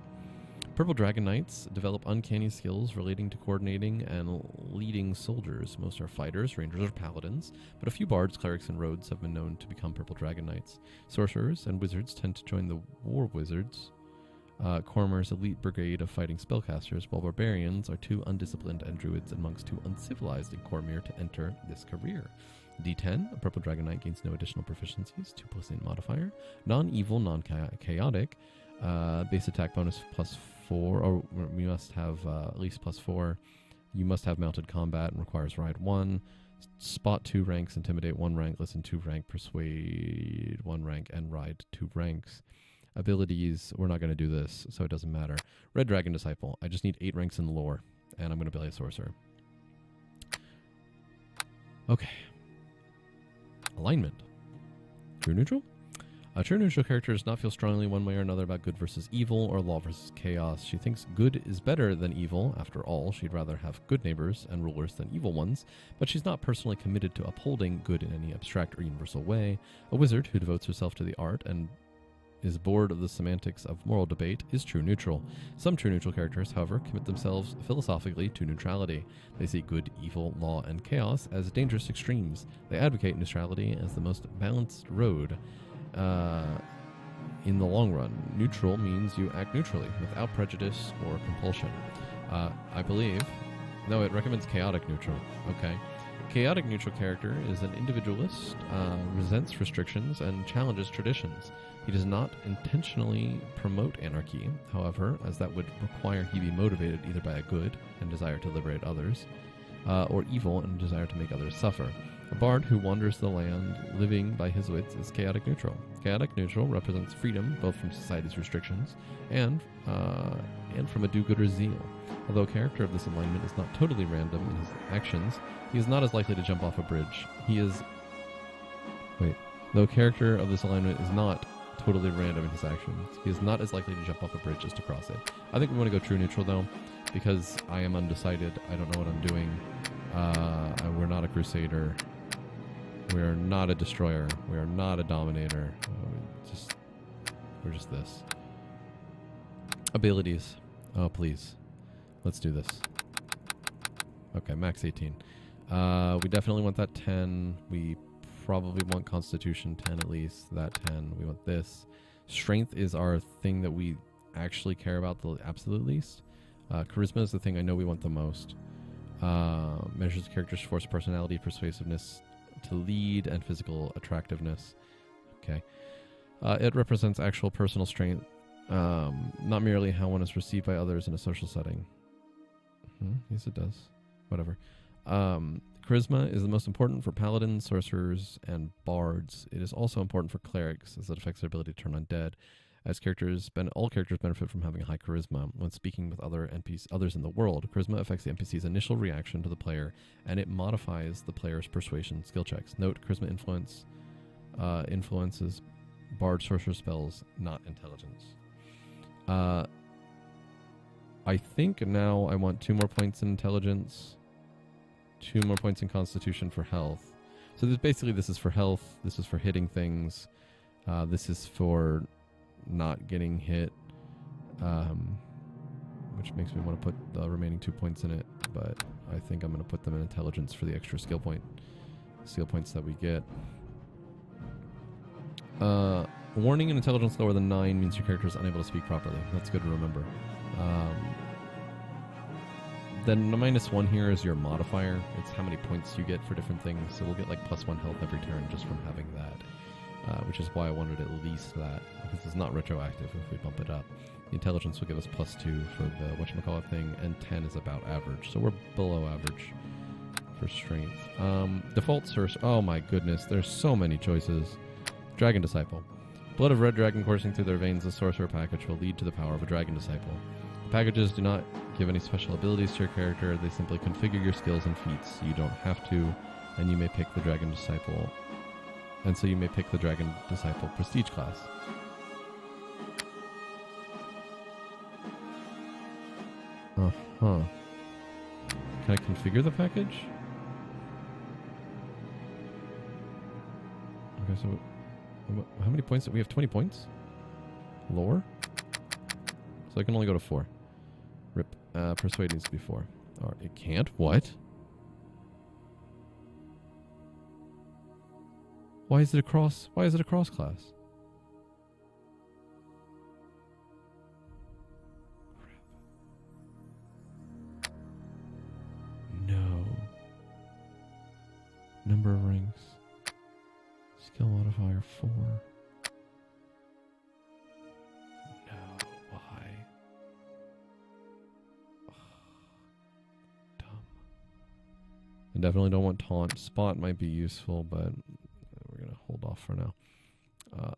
Purple Dragon Knights develop uncanny skills relating to coordinating and leading soldiers. Most are fighters, rangers, or paladins, but a few bards, clerics, and rogues have been known to become Purple Dragon Knights. Sorcerers and wizards tend to join the War Wizards, Coromir's elite brigade of fighting spellcasters, while barbarians are too undisciplined and druids and monks too uncivilized in Coromir to enter this career. D10, a Purple Dragon Knight gains no additional proficiencies, 2+8 modifier. Non-evil, non-chaotic, base attack bonus +4, or we must have at least +4. You must have mounted combat and requires ride 1. Spot 2 ranks, intimidate 1 rank, listen 2 rank, persuade 1 rank, and ride 2 ranks. Abilities, we're not going to do this, so it doesn't matter. Red Dragon Disciple, I just need 8 ranks in the lore, and I'm going to play a sorcerer. Okay. Alignment. True neutral? A true neutral character does not feel strongly one way or another about good versus evil or law versus chaos. She thinks good is better than evil. After all, she'd rather have good neighbors and rulers than evil ones, but she's not personally committed to upholding good in any abstract or universal way. A wizard who devotes herself to the art and is bored of the semantics of moral debate is true neutral. Some true neutral characters, however, commit themselves philosophically to neutrality. They see good, evil, law, and chaos as dangerous extremes. They advocate neutrality as the most balanced road in the long run. Neutral means you act neutrally, without prejudice or compulsion. I believe... No, it recommends chaotic neutral. Okay. Chaotic neutral character is an individualist, resents restrictions, and challenges traditions. He does not intentionally promote anarchy, however, as that would require he be motivated either by a good and desire to liberate others, or evil and desire to make others suffer. A bard who wanders the land living by his wits is chaotic neutral. Chaotic neutral represents freedom both from society's restrictions and from a do-gooder zeal. Although a character of this alignment is not totally random in his actions, he is not as likely to jump off a bridge. Though a character of this alignment is not totally random in his actions, he is not as likely to jump off a bridge as to cross it. I think we want to go true neutral though, because I am undecided. I don't know what I'm doing. We're not a crusader. We're not a destroyer. We are not a dominator. We're just this. Abilities. Oh, please. Let's do this. Okay, max 18. We definitely want that 10. We probably want Constitution 10 at least. That 10. We want this. Strength is our thing that we actually care about the absolute least. Charisma is the thing I know we want the most. Measures the character's force, personality, persuasiveness to lead, and physical attractiveness. Okay. It represents actual personal strength, not merely how one is received by others in a social setting. Yes, it does. Whatever. Charisma is the most important for paladins, sorcerers, and bards. It is also important for clerics, as it affects their ability to turn undead. As all characters benefit from having a high charisma when speaking with others in the world. Charisma affects the NPC's initial reaction to the player, and it modifies the player's persuasion skill checks. Note, charisma influences bard sorcerer spells, not intelligence. I think now I want 2 more points in intelligence, 2 more points in constitution for health. So this is for health, this is for hitting things, this is for not getting hit, which makes me want to put the remaining 2 points in it, but I think I'm going to put them in intelligence for the extra skill points that we get. Warning, and intelligence lower than 9 means your character is unable to speak properly. That's good to remember. Then the -1 here is your modifier. It's how many points you get for different things. So we'll get like +1 health every turn just from having that, which is why I wanted at least that, because it's not retroactive if we bump it up. The intelligence will give us +2 for the whatchamacallit thing, and 10 is about average. So we're below average for strength. Default source. Oh my goodness, there's so many choices. Dragon Disciple. Blood of red dragon coursing through their veins, the sorcerer package will lead to the power of a dragon disciple. The packages do not give any special abilities to your character. They simply configure your skills and feats. You don't have to, and you may pick the dragon disciple. And so you may pick the dragon disciple prestige class. Uh-huh. Can I configure the package? Okay, so how many points? We have 20 points? Lore? So I can only go to 4. Rip. Persuade needs to be 4. Or it can't? What? Why is it a cross? Why is it a cross class? No. Number of ranks. Skill modifier 4. No. Why? Oh, dumb. I definitely don't want taunt. Spot might be useful, but we're going to hold off for now.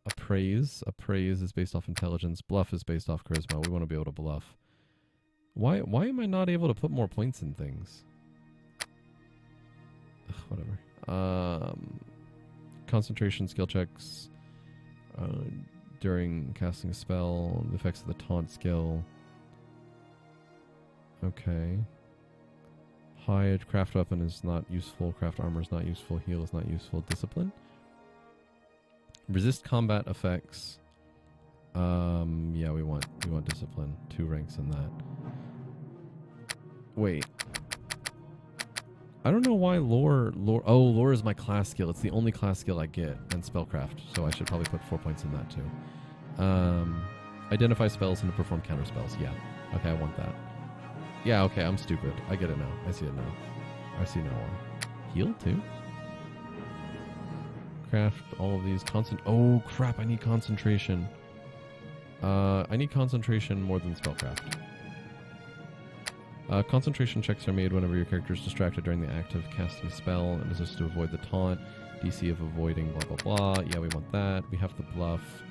Appraise. Appraise is based off intelligence. Bluff is based off charisma. We want to be able to bluff. Why am I not able to put more points in things? Ugh, whatever. Concentration skill checks during casting a spell. The effects of the taunt skill. Okay. Hide. Craft weapon is not useful. Craft armor is not useful. Heal is not useful. Discipline. Resist combat effects. Yeah, we want discipline. 2 ranks in that. Wait. I don't know why lore. Oh, lore is my class skill. It's the only class skill I get, and spellcraft. So I should probably put 4 points in that too. Identify spells and to perform counter spells. Yeah. Okay, I want that. Yeah. Okay, I'm stupid. I get it now. I see it now. I see now why. Heal too. Craft all of these. Oh crap! I need concentration. I need concentration more than spellcraft. Concentration checks are made whenever your character is distracted during the act of casting a spell, and this is to avoid the taunt. DC of avoiding blah blah blah. Yeah, we want that. We have the bluff.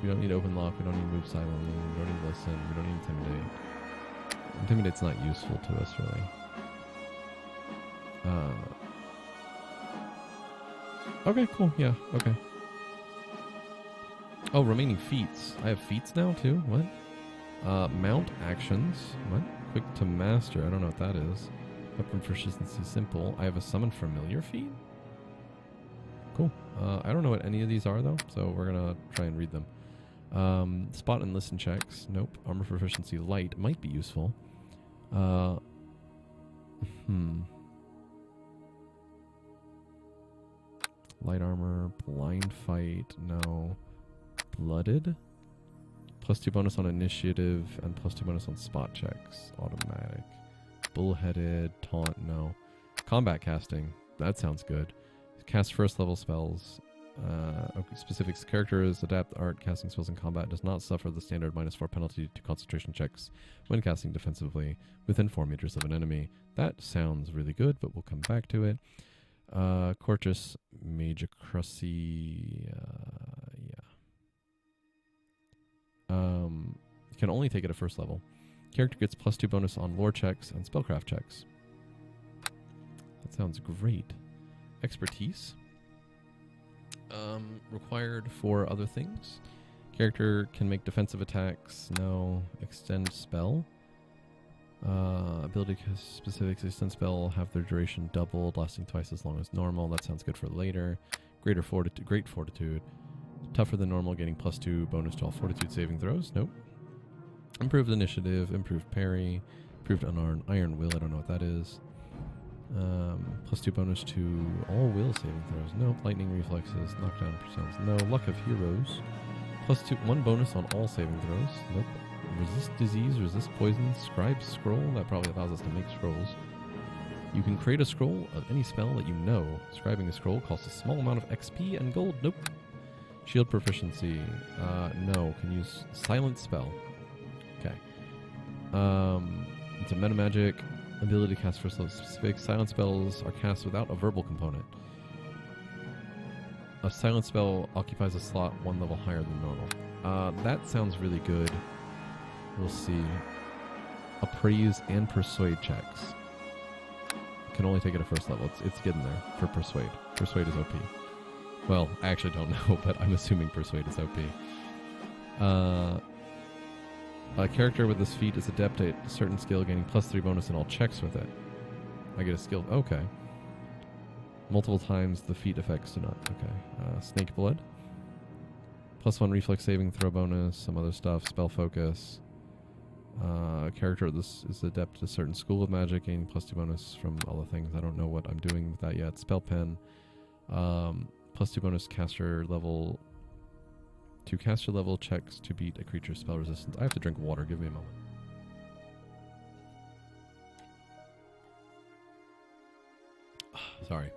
We don't need open lock. We don't need move silently. We don't need listen. We don't need intimidate. Intimidate's not useful to us really. Okay, cool. Yeah. Okay. Oh, remaining feats. I have feats now too. What? Mount actions. What? Quick to master. I don't know what that is. Weapon proficiency simple. I have a summon familiar feat. Cool. I don't know what any of these are though, so we're gonna try and read them. Spot and listen checks. Nope. Armor proficiency light might be useful. Light armor, blind fight, no. Blooded? +2 bonus on initiative and +2 bonus on spot checks. Automatic. Bullheaded, taunt, no. Combat casting, that sounds good. Cast first level spells. Specific characters, adapt art, casting spells in combat does not suffer the standard -4 penalty to concentration checks when casting defensively within 4 meters of an enemy. That sounds really good, but we'll come back to it. Cortus Magicracy, can only take it at first level. Character gets +2 bonus on lore checks and spellcraft checks. That sounds great. Expertise. Required for other things. Character can make defensive attacks. No. Extend spell. Ability specifics. Extend spell have their duration doubled, lasting twice as long as normal. That sounds good for later. Great fortitude. Tougher than normal, getting +2 bonus to all fortitude saving throws. Nope. Improved initiative. Improved parry. Improved unarmed iron will. I don't know what that is. +2 bonus to all will saving throws. Nope. Lightning reflexes. Knockdown percents. No. Luck of heroes. +1 bonus on all saving throws. Nope. Resist disease. Resist poison. Scribe scroll. That probably allows us to make scrolls. You can create a scroll of any spell that you know. Scribing a scroll costs a small amount of XP and gold. Nope. Shield proficiency. No. Can use silent spell. Okay. It's a meta magic. Ability to cast first level specific. Silent spells are cast without a verbal component. A silent spell occupies a slot 1 level higher than normal. That sounds really good. We'll see. Appraise and persuade checks. Can only take it at first level. It's getting there for persuade. Persuade is OP. Well, I actually don't know, but I'm assuming persuade is OP. A character with this feat is adept at a certain skill, gaining +3 bonus in all checks with it. I get a skill. Okay. Multiple times the feat effects do not. Okay. Snake blood. +1 reflex saving throw bonus. Some other stuff. Spell focus. A character with this is adept at a certain school of magic, gaining +2 bonus from all the things. I don't know what I'm doing with that yet. Spell pen. +2 bonus caster level. To caster level checks to beat a creature's spell resistance. I have to drink water. Give me a moment. Sorry.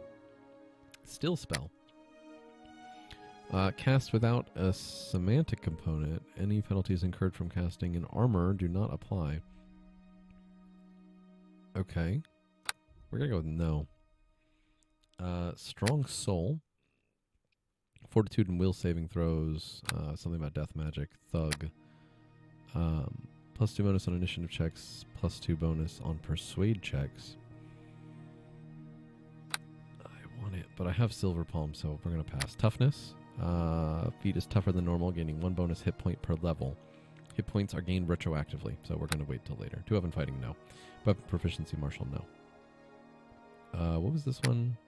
Still spell. Cast without a semantic component. Any penalties incurred from casting in armor do not apply. Okay. We're going to go with no. Strong soul. Fortitude and will saving throws. Something about death magic. Thug. +2 bonus on initiative checks. +2 bonus on persuade checks. I want it, but I have silver palm, so we're going to pass. Toughness. Feat is tougher than normal, gaining 1 bonus hit point per level. Hit points are gained retroactively, so we're going to wait till later. 2 Weapon Fighting, no. Weapon Proficiency, Martial, no. What was this one?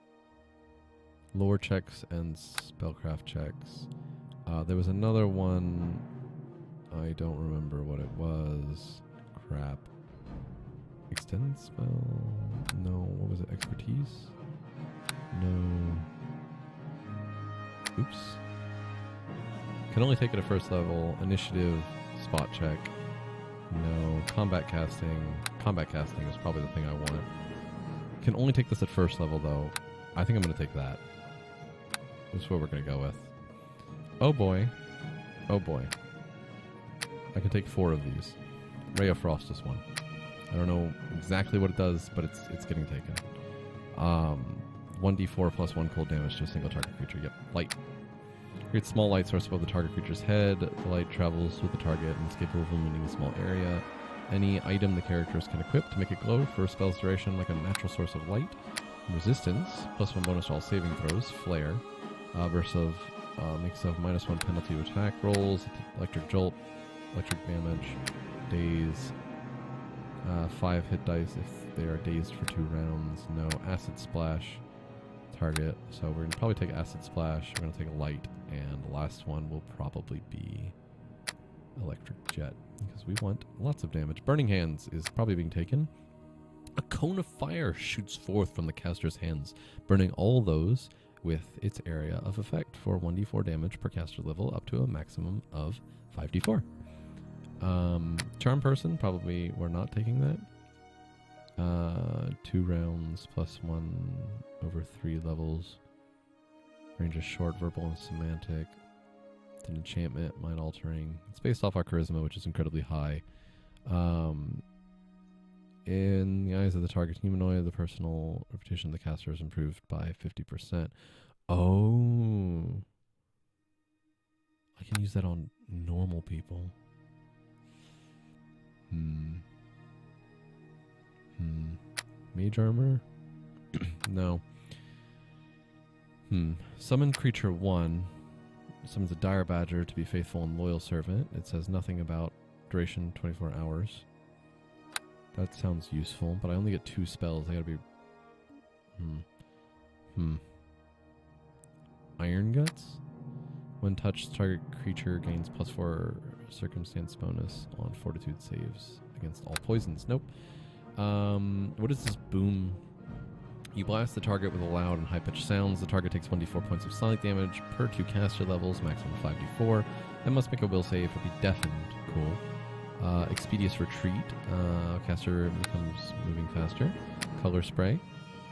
Lore checks and spellcraft checks. There was another one. I don't remember what it was. Crap. Extend spell? No. What was it? Expertise? No. Oops. Can only take it at first level. Initiative, spot check. No. Combat casting. Combat casting is probably the thing I want. Can only take this at first level, though. I think I'm going to take that. That's what we're going to go with. Oh boy. Oh boy. I can take 4 of these. Ray of Frost is one. I don't know exactly what it does, but it's getting taken. 1d4 plus 1 cold damage to a single target creature. Yep. Light. Create small light source above the target creature's head. The light travels with the target and is capable of illuminating a small area. Any item the characters can equip to make it glow for a spell's duration, like a natural source of light. Resistance. +1 bonus to all saving throws. Flare. Makes of -1 penalty to attack rolls. Electric jolt. Electric damage. Daze. 5 hit dice if they are dazed for 2 rounds. No. Acid splash. Target. So we're going to probably take acid splash. We're going to take a light. And the last one will probably be electric jet. Because we want lots of damage. Burning Hands is probably being taken. A cone of fire shoots forth from the caster's hands, burning all those with its area of effect for 1d4 damage per caster level up to a maximum of 5d4. Charm Person, probably we're not taking that. 2 rounds +1 over 3 levels. Range is short, verbal and semantic. It's an enchantment, mind altering. It's based off our charisma, which is incredibly high. In the eyes of the target humanoid, the personal reputation of the caster is improved by 50%. Oh. I can use that on normal people. Mage armor? No. Summon creature 1. Summons a dire badger to be faithful and loyal servant. It says nothing about duration 24 hours. That sounds useful, but I only get 2 spells. I gotta be... Iron Guts? When touched, target creature gains +4 circumstance bonus on fortitude saves against all poisons. Nope. What is this boom? You blast the target with a loud and high-pitched sounds. The target takes 1d4 points of sonic damage per 2 caster levels, maximum 5d4, and must make a will save or be deafened. Cool. Expeditious Retreat. Caster becomes moving faster. Color Spray.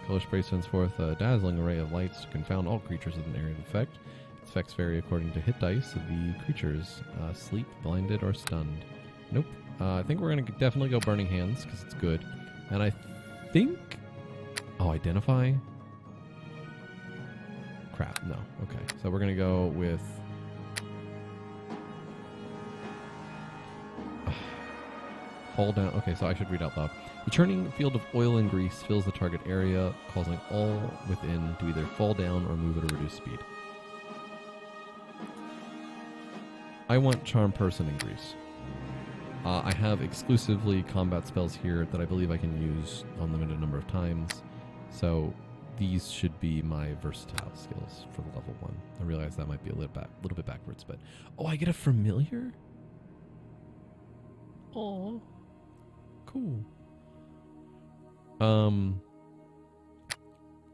Color Spray sends forth a dazzling array of lights to confound all creatures with an area of effect. Its effects vary according to hit dice of the creatures. Sleep, blinded, or stunned. Nope. I think we're going to definitely go Burning Hands because it's good. And I think... Oh, Identify? Crap, no. Okay, so we're going to go with... Fall down. Okay, so I should read out loud. The churning field of oil and grease fills the target area, causing all within to either fall down or move at a reduced speed. I want Charm Person and Grease. I have exclusively combat spells here that I believe I can use unlimited number of times. So these should be my versatile skills for the level 1. I realize that might be a little bit backwards, but... Oh, I get a familiar? Oh, cool.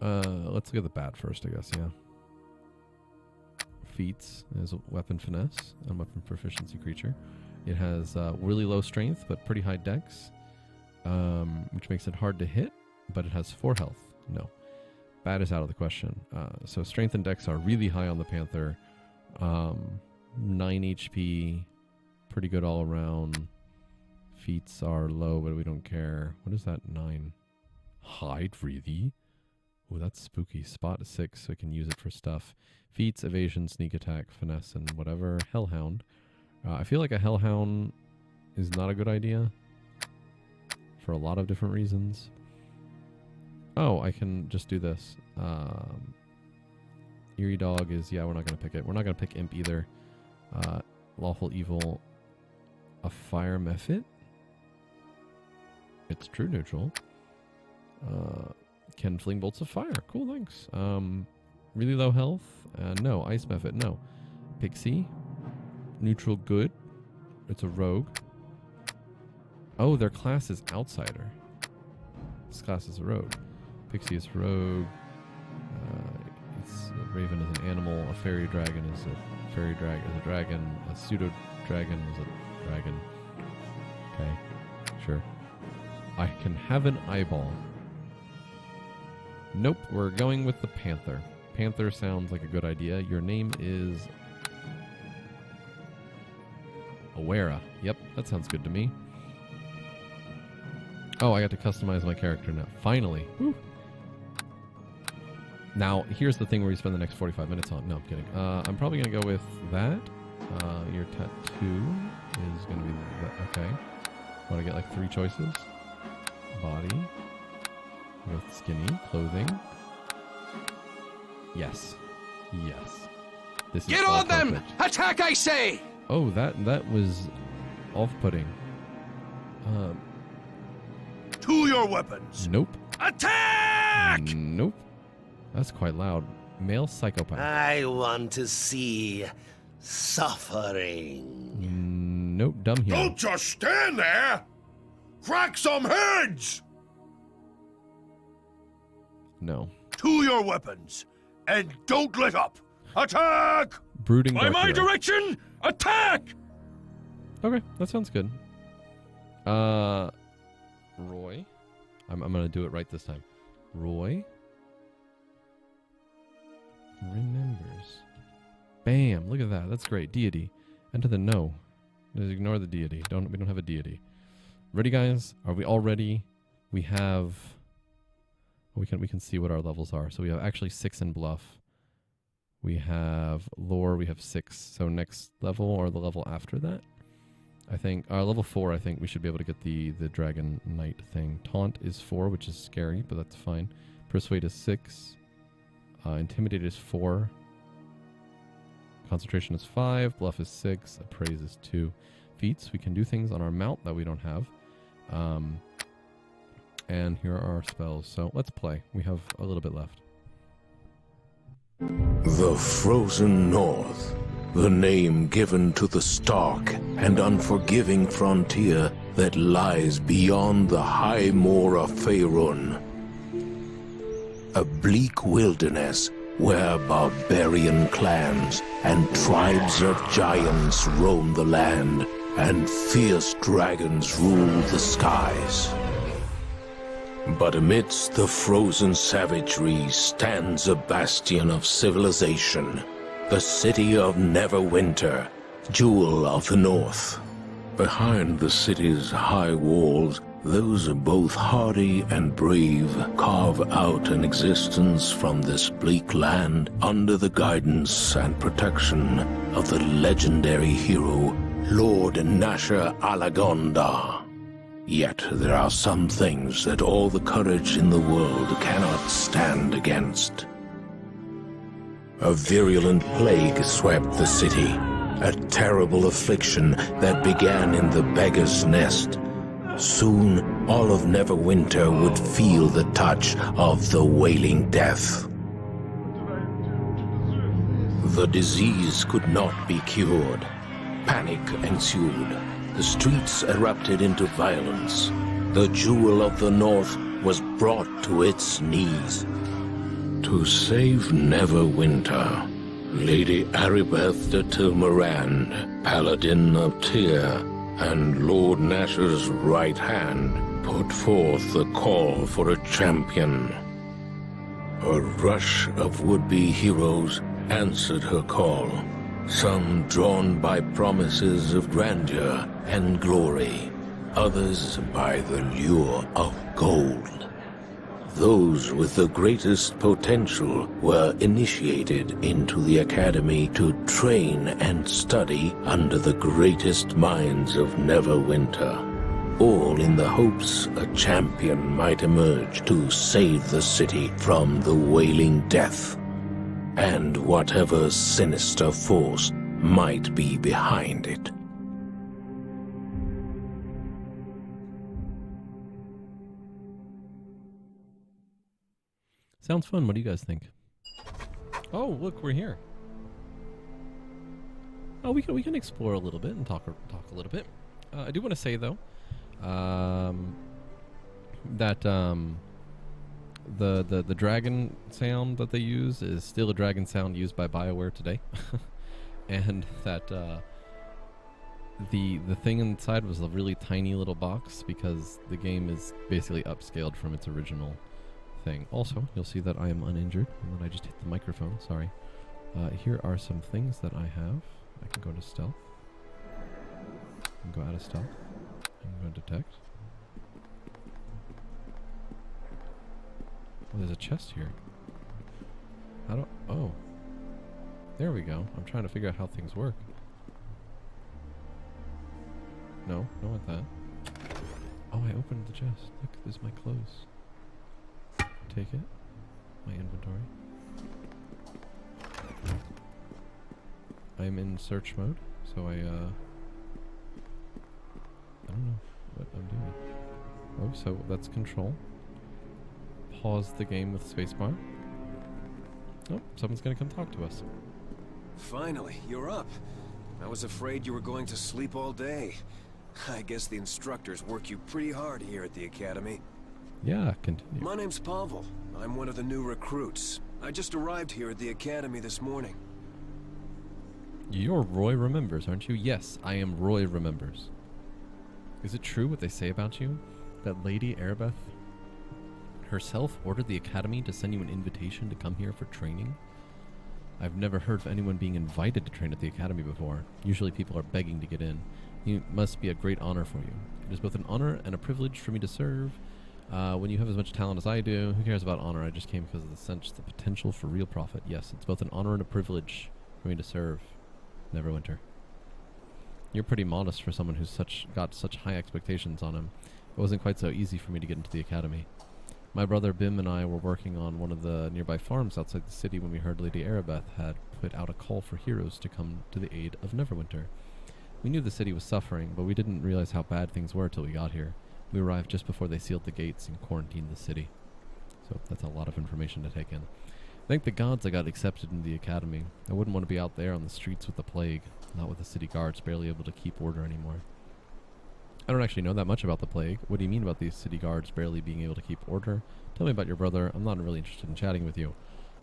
Let's look at the bat first, I guess, yeah. Feats is a weapon finesse and weapon proficiency creature. It has really low strength, but pretty high dex, which makes it hard to hit, but it has 4 health. No. Bat is out of the question. So strength and dex are really high on the Panther. 9 HP, pretty good all around. Feats are low, but we don't care. What is that? 9. Hide, really? Oh, that's spooky. Spot is 6, so we can use it for stuff. Feats, evasion, sneak attack, finesse, and whatever. Hellhound. I feel like a Hellhound is not a good idea for a lot of different reasons. Oh, I can just do this. Eerie Dog is... Yeah, we're not going to pick it. We're not going to pick Imp either. Lawful Evil. A Fire Mephit? It's true neutral. Can fling bolts of fire. Cool, thanks. Really low health? No. Ice Mephit, no. Pixie. Neutral good. It's a rogue. Oh, their class is outsider. This class is a rogue. Pixie is rogue. A raven is an animal. A fairy dragon is a fairy dragon. Is a dragon. A pseudo dragon is a dragon. Okay, sure. I can have an eyeball. Nope, we're going with the Panther. Panther sounds like a good idea. Your name is Awera. Yep, that sounds good to me. Oh, I got to customize my character now. Finally. Woo. Now, here's the thing where you spend the next 45 minutes on. No, I'm kidding. I'm probably going to go with that. Your tattoo is going to be... Okay. Want to get like 3 choices? Body. With skinny. Clothing. Yes. Yes. This is Get on them! Attack, I say! Oh, that was off-putting. To your weapons! Nope. Attack! Nope. That's quite loud. Male psychopath. I want to see suffering. Nope. Dumb hero. Don't just stand there! Crack some heads! No. To your weapons, and don't let up! Attack! Brooding By dark my hero. direction, attack! Okay, that sounds good. Roy. I'm gonna do it right this time. Roy remembers. Bam! Look at that. That's great. Deity. Enter the no. Just ignore the deity. We don't have a deity. Ready, guys? Are we all ready? We have. We can see what our levels are. So we have actually 6 in bluff. We have lore. We have 6. So next level or the level after that, I think level 4. I think we should be able to get the dragon knight thing. Taunt is 4, which is scary, but that's fine. Persuade is 6. Intimidate is 4. Concentration is 5. Bluff is 6. Appraise is 2. Feats. We can do things on our mount that we don't have. And here are our spells. So let's play. We have a little bit left. The Frozen North, the name given to the stark and unforgiving frontier that lies beyond the high moor of Faerun. A bleak wilderness where barbarian clans and tribes of giants roam the land and fierce dragons rule the skies. But amidst the frozen savagery stands a bastion of civilization, the city of Neverwinter, jewel of the north. Behind the city's high walls, those both hardy and brave carve out an existence from this bleak land under the guidance and protection of the legendary hero, Lord Nasher Alagonda. Yet there are some things that all the courage in the world cannot stand against. A virulent plague swept the city, a terrible affliction that began in the beggar's nest. Soon, all of Neverwinter would feel the touch of the Wailing Death. The disease could not be cured. Panic ensued. The streets erupted into violence. The jewel of the North was brought to its knees. To save Neverwinter, Lady Aribeth de Tilmarand, Paladin of Tyr, and Lord Nasher's right hand put forth the call for a champion. A rush of would-be heroes answered her call, some drawn by promises of grandeur and glory, others by the lure of gold. Those with the greatest potential were initiated into the academy to train and study under the greatest minds of Neverwinter, all in the hopes a champion might emerge to save the city from the Wailing Death, and whatever sinister force might be behind it. Sounds fun. What do you guys think? Oh, look, we're here. Oh, we can explore a little bit and talk a little bit. I do want to say though, that the dragon sound that they use is still a dragon sound used by BioWare today, and that the thing inside was a really tiny little box because the game is basically upscaled from its original thing. Also, you'll see that I am uninjured and that I just hit the microphone. Sorry. Here are some things that I have. I can go to stealth. I can go out of stealth. I can go to detect. Oh, there's a chest here. How do... Oh. There we go. I'm trying to figure out how things work. No, don't want that. Oh, I opened the chest. Look, there's my clothes. Take it. My inventory. I'm in search mode, so I don't know what I'm doing. Oh, so that's control. Pause the game with spacebar. Oh, someone's gonna come talk to us. Finally, you're up. I was afraid you were going to sleep all day. I guess the instructors work you pretty hard here at the academy. Yeah, continue. My name's Pavel. I'm one of the new recruits. I just arrived here at the academy this morning. You're Roy Remembers, aren't you? Yes, I am Roy Remembers. Is it true what they say about you? That Lady Aribeth herself ordered the academy to send you an invitation to come here for training? I've never heard of anyone being invited to train at the academy before. Usually people are begging to get in. It must be a great honor for you. It is both an honor and a privilege for me to serve. When you have as much talent as I do, who cares about honor? I just came because of the potential for real profit. Yes, it's both an honor and a privilege for me to serve Neverwinter. You're pretty modest for someone who's got such high expectations on him. It wasn't quite so easy for me to get into the academy. My brother Bim and I were working on one of the nearby farms outside the city when we heard Lady Aribeth had put out a call for heroes to come to the aid of Neverwinter. We knew the city was suffering, but we didn't realize how bad things were till we got here. We arrived just before they sealed the gates and quarantined the city. So that's a lot of information to take in. Thank the gods I got accepted into the academy. I wouldn't want to be out there on the streets with the plague, not with the city guards barely able to keep order anymore. I don't actually know that much about the plague. What do you mean about these city guards barely being able to keep order? Tell me about your brother. I'm not really interested in chatting with you.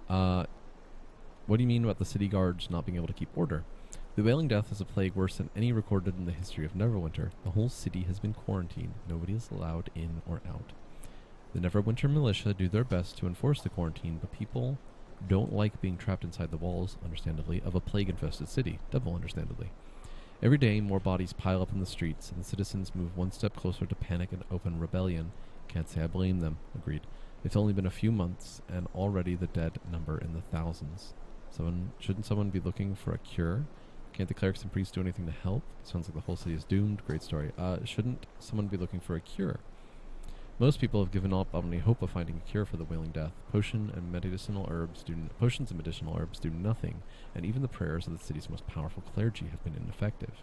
What do you mean about the city guards not being able to keep order? The Wailing Death is a plague worse than any recorded in the history of Neverwinter. The whole city has been quarantined. Nobody is allowed in or out. The Neverwinter militia do their best to enforce the quarantine, but people don't like being trapped inside the walls, understandably, of a plague-infested city. Double understandably. Every day, more bodies pile up in the streets, and the citizens move one step closer to panic and open rebellion. Can't say I blame them. Agreed. It's only been a few months, and already the dead number in the thousands. Shouldn't someone be looking for a cure? Can't the clerics and priests do anything to help? Sounds like the whole city is doomed. Great story. Shouldn't someone be looking for a cure? Most people have given up on any hope of finding a cure for the Wailing Death. Potions and medicinal herbs do nothing, and even the prayers of the city's most powerful clergy have been ineffective.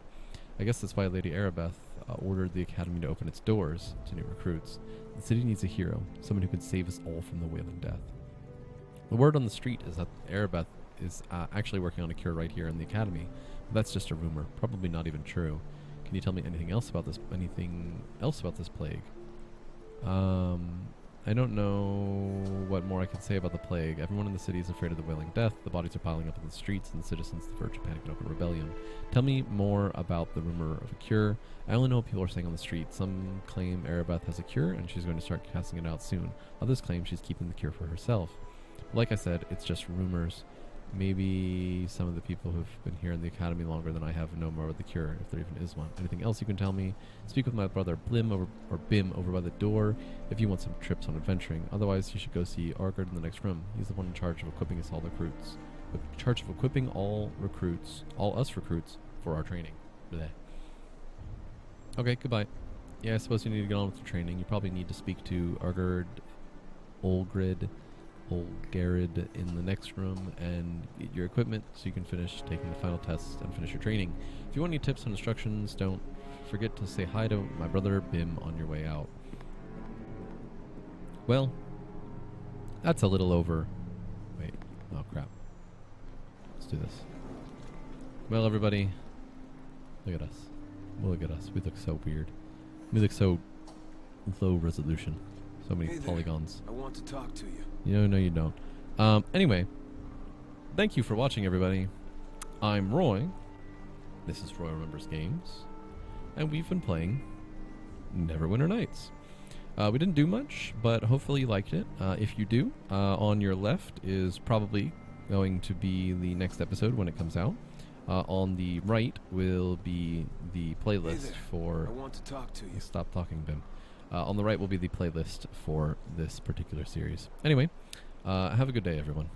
I guess that's why Lady Arabeth ordered the academy to open its doors to new recruits. The city needs a hero, someone who can save us all from the Wailing Death. The word on the street is that Arabeth is actually working on a cure right here in the academy, but that's just a rumor, probably not even true. Can you tell me anything else about this plague? I don't know what more I can say about the plague. Everyone in the city is afraid of the Wailing Death. The bodies are piling up in the streets, and the citizens on the verge of panic and open rebellion. Tell me more about the rumor of a cure. I only know what people are saying on the street. Some claim Arabeth has a cure, and she's going to start casting it out soon. Others claim she's keeping the cure for herself. But like I said, it's just rumors. Maybe some of the people who've been here in the academy longer than I have know more about the cure, if there even is one. Anything else you can tell me? Speak with my brother Bim over by the door if you want some trips on adventuring. Otherwise, you should go see Argard in the next room. He's the one in charge of equipping us all recruits. All us recruits, for our training. Bleh. Okay, goodbye. Yeah, I suppose you need to get on with the training. You probably need to speak to Argard, Olgrid in the next room and get your equipment so you can finish taking the final tests and finish your training. If you want any tips and instructions, don't forget to say hi to my brother Bim on your way out. Well, that's a little over. Wait, oh crap. Let's do this. Well, everybody, look at us. Look at us. We look so weird. We look so low resolution. So many polygons. I want to talk to you. No, you don't. Anyway, thank you for watching, everybody. I'm Roy. This is Roy Remembers Games. And we've been playing Neverwinter Nights. We didn't do much, but hopefully you liked it. If you do, on your left is probably going to be the next episode when it comes out. On the right will be the playlist for... I want to talk to you. Stop talking, Bim. On the right will be the playlist for this particular series. Anyway, have a good day, everyone.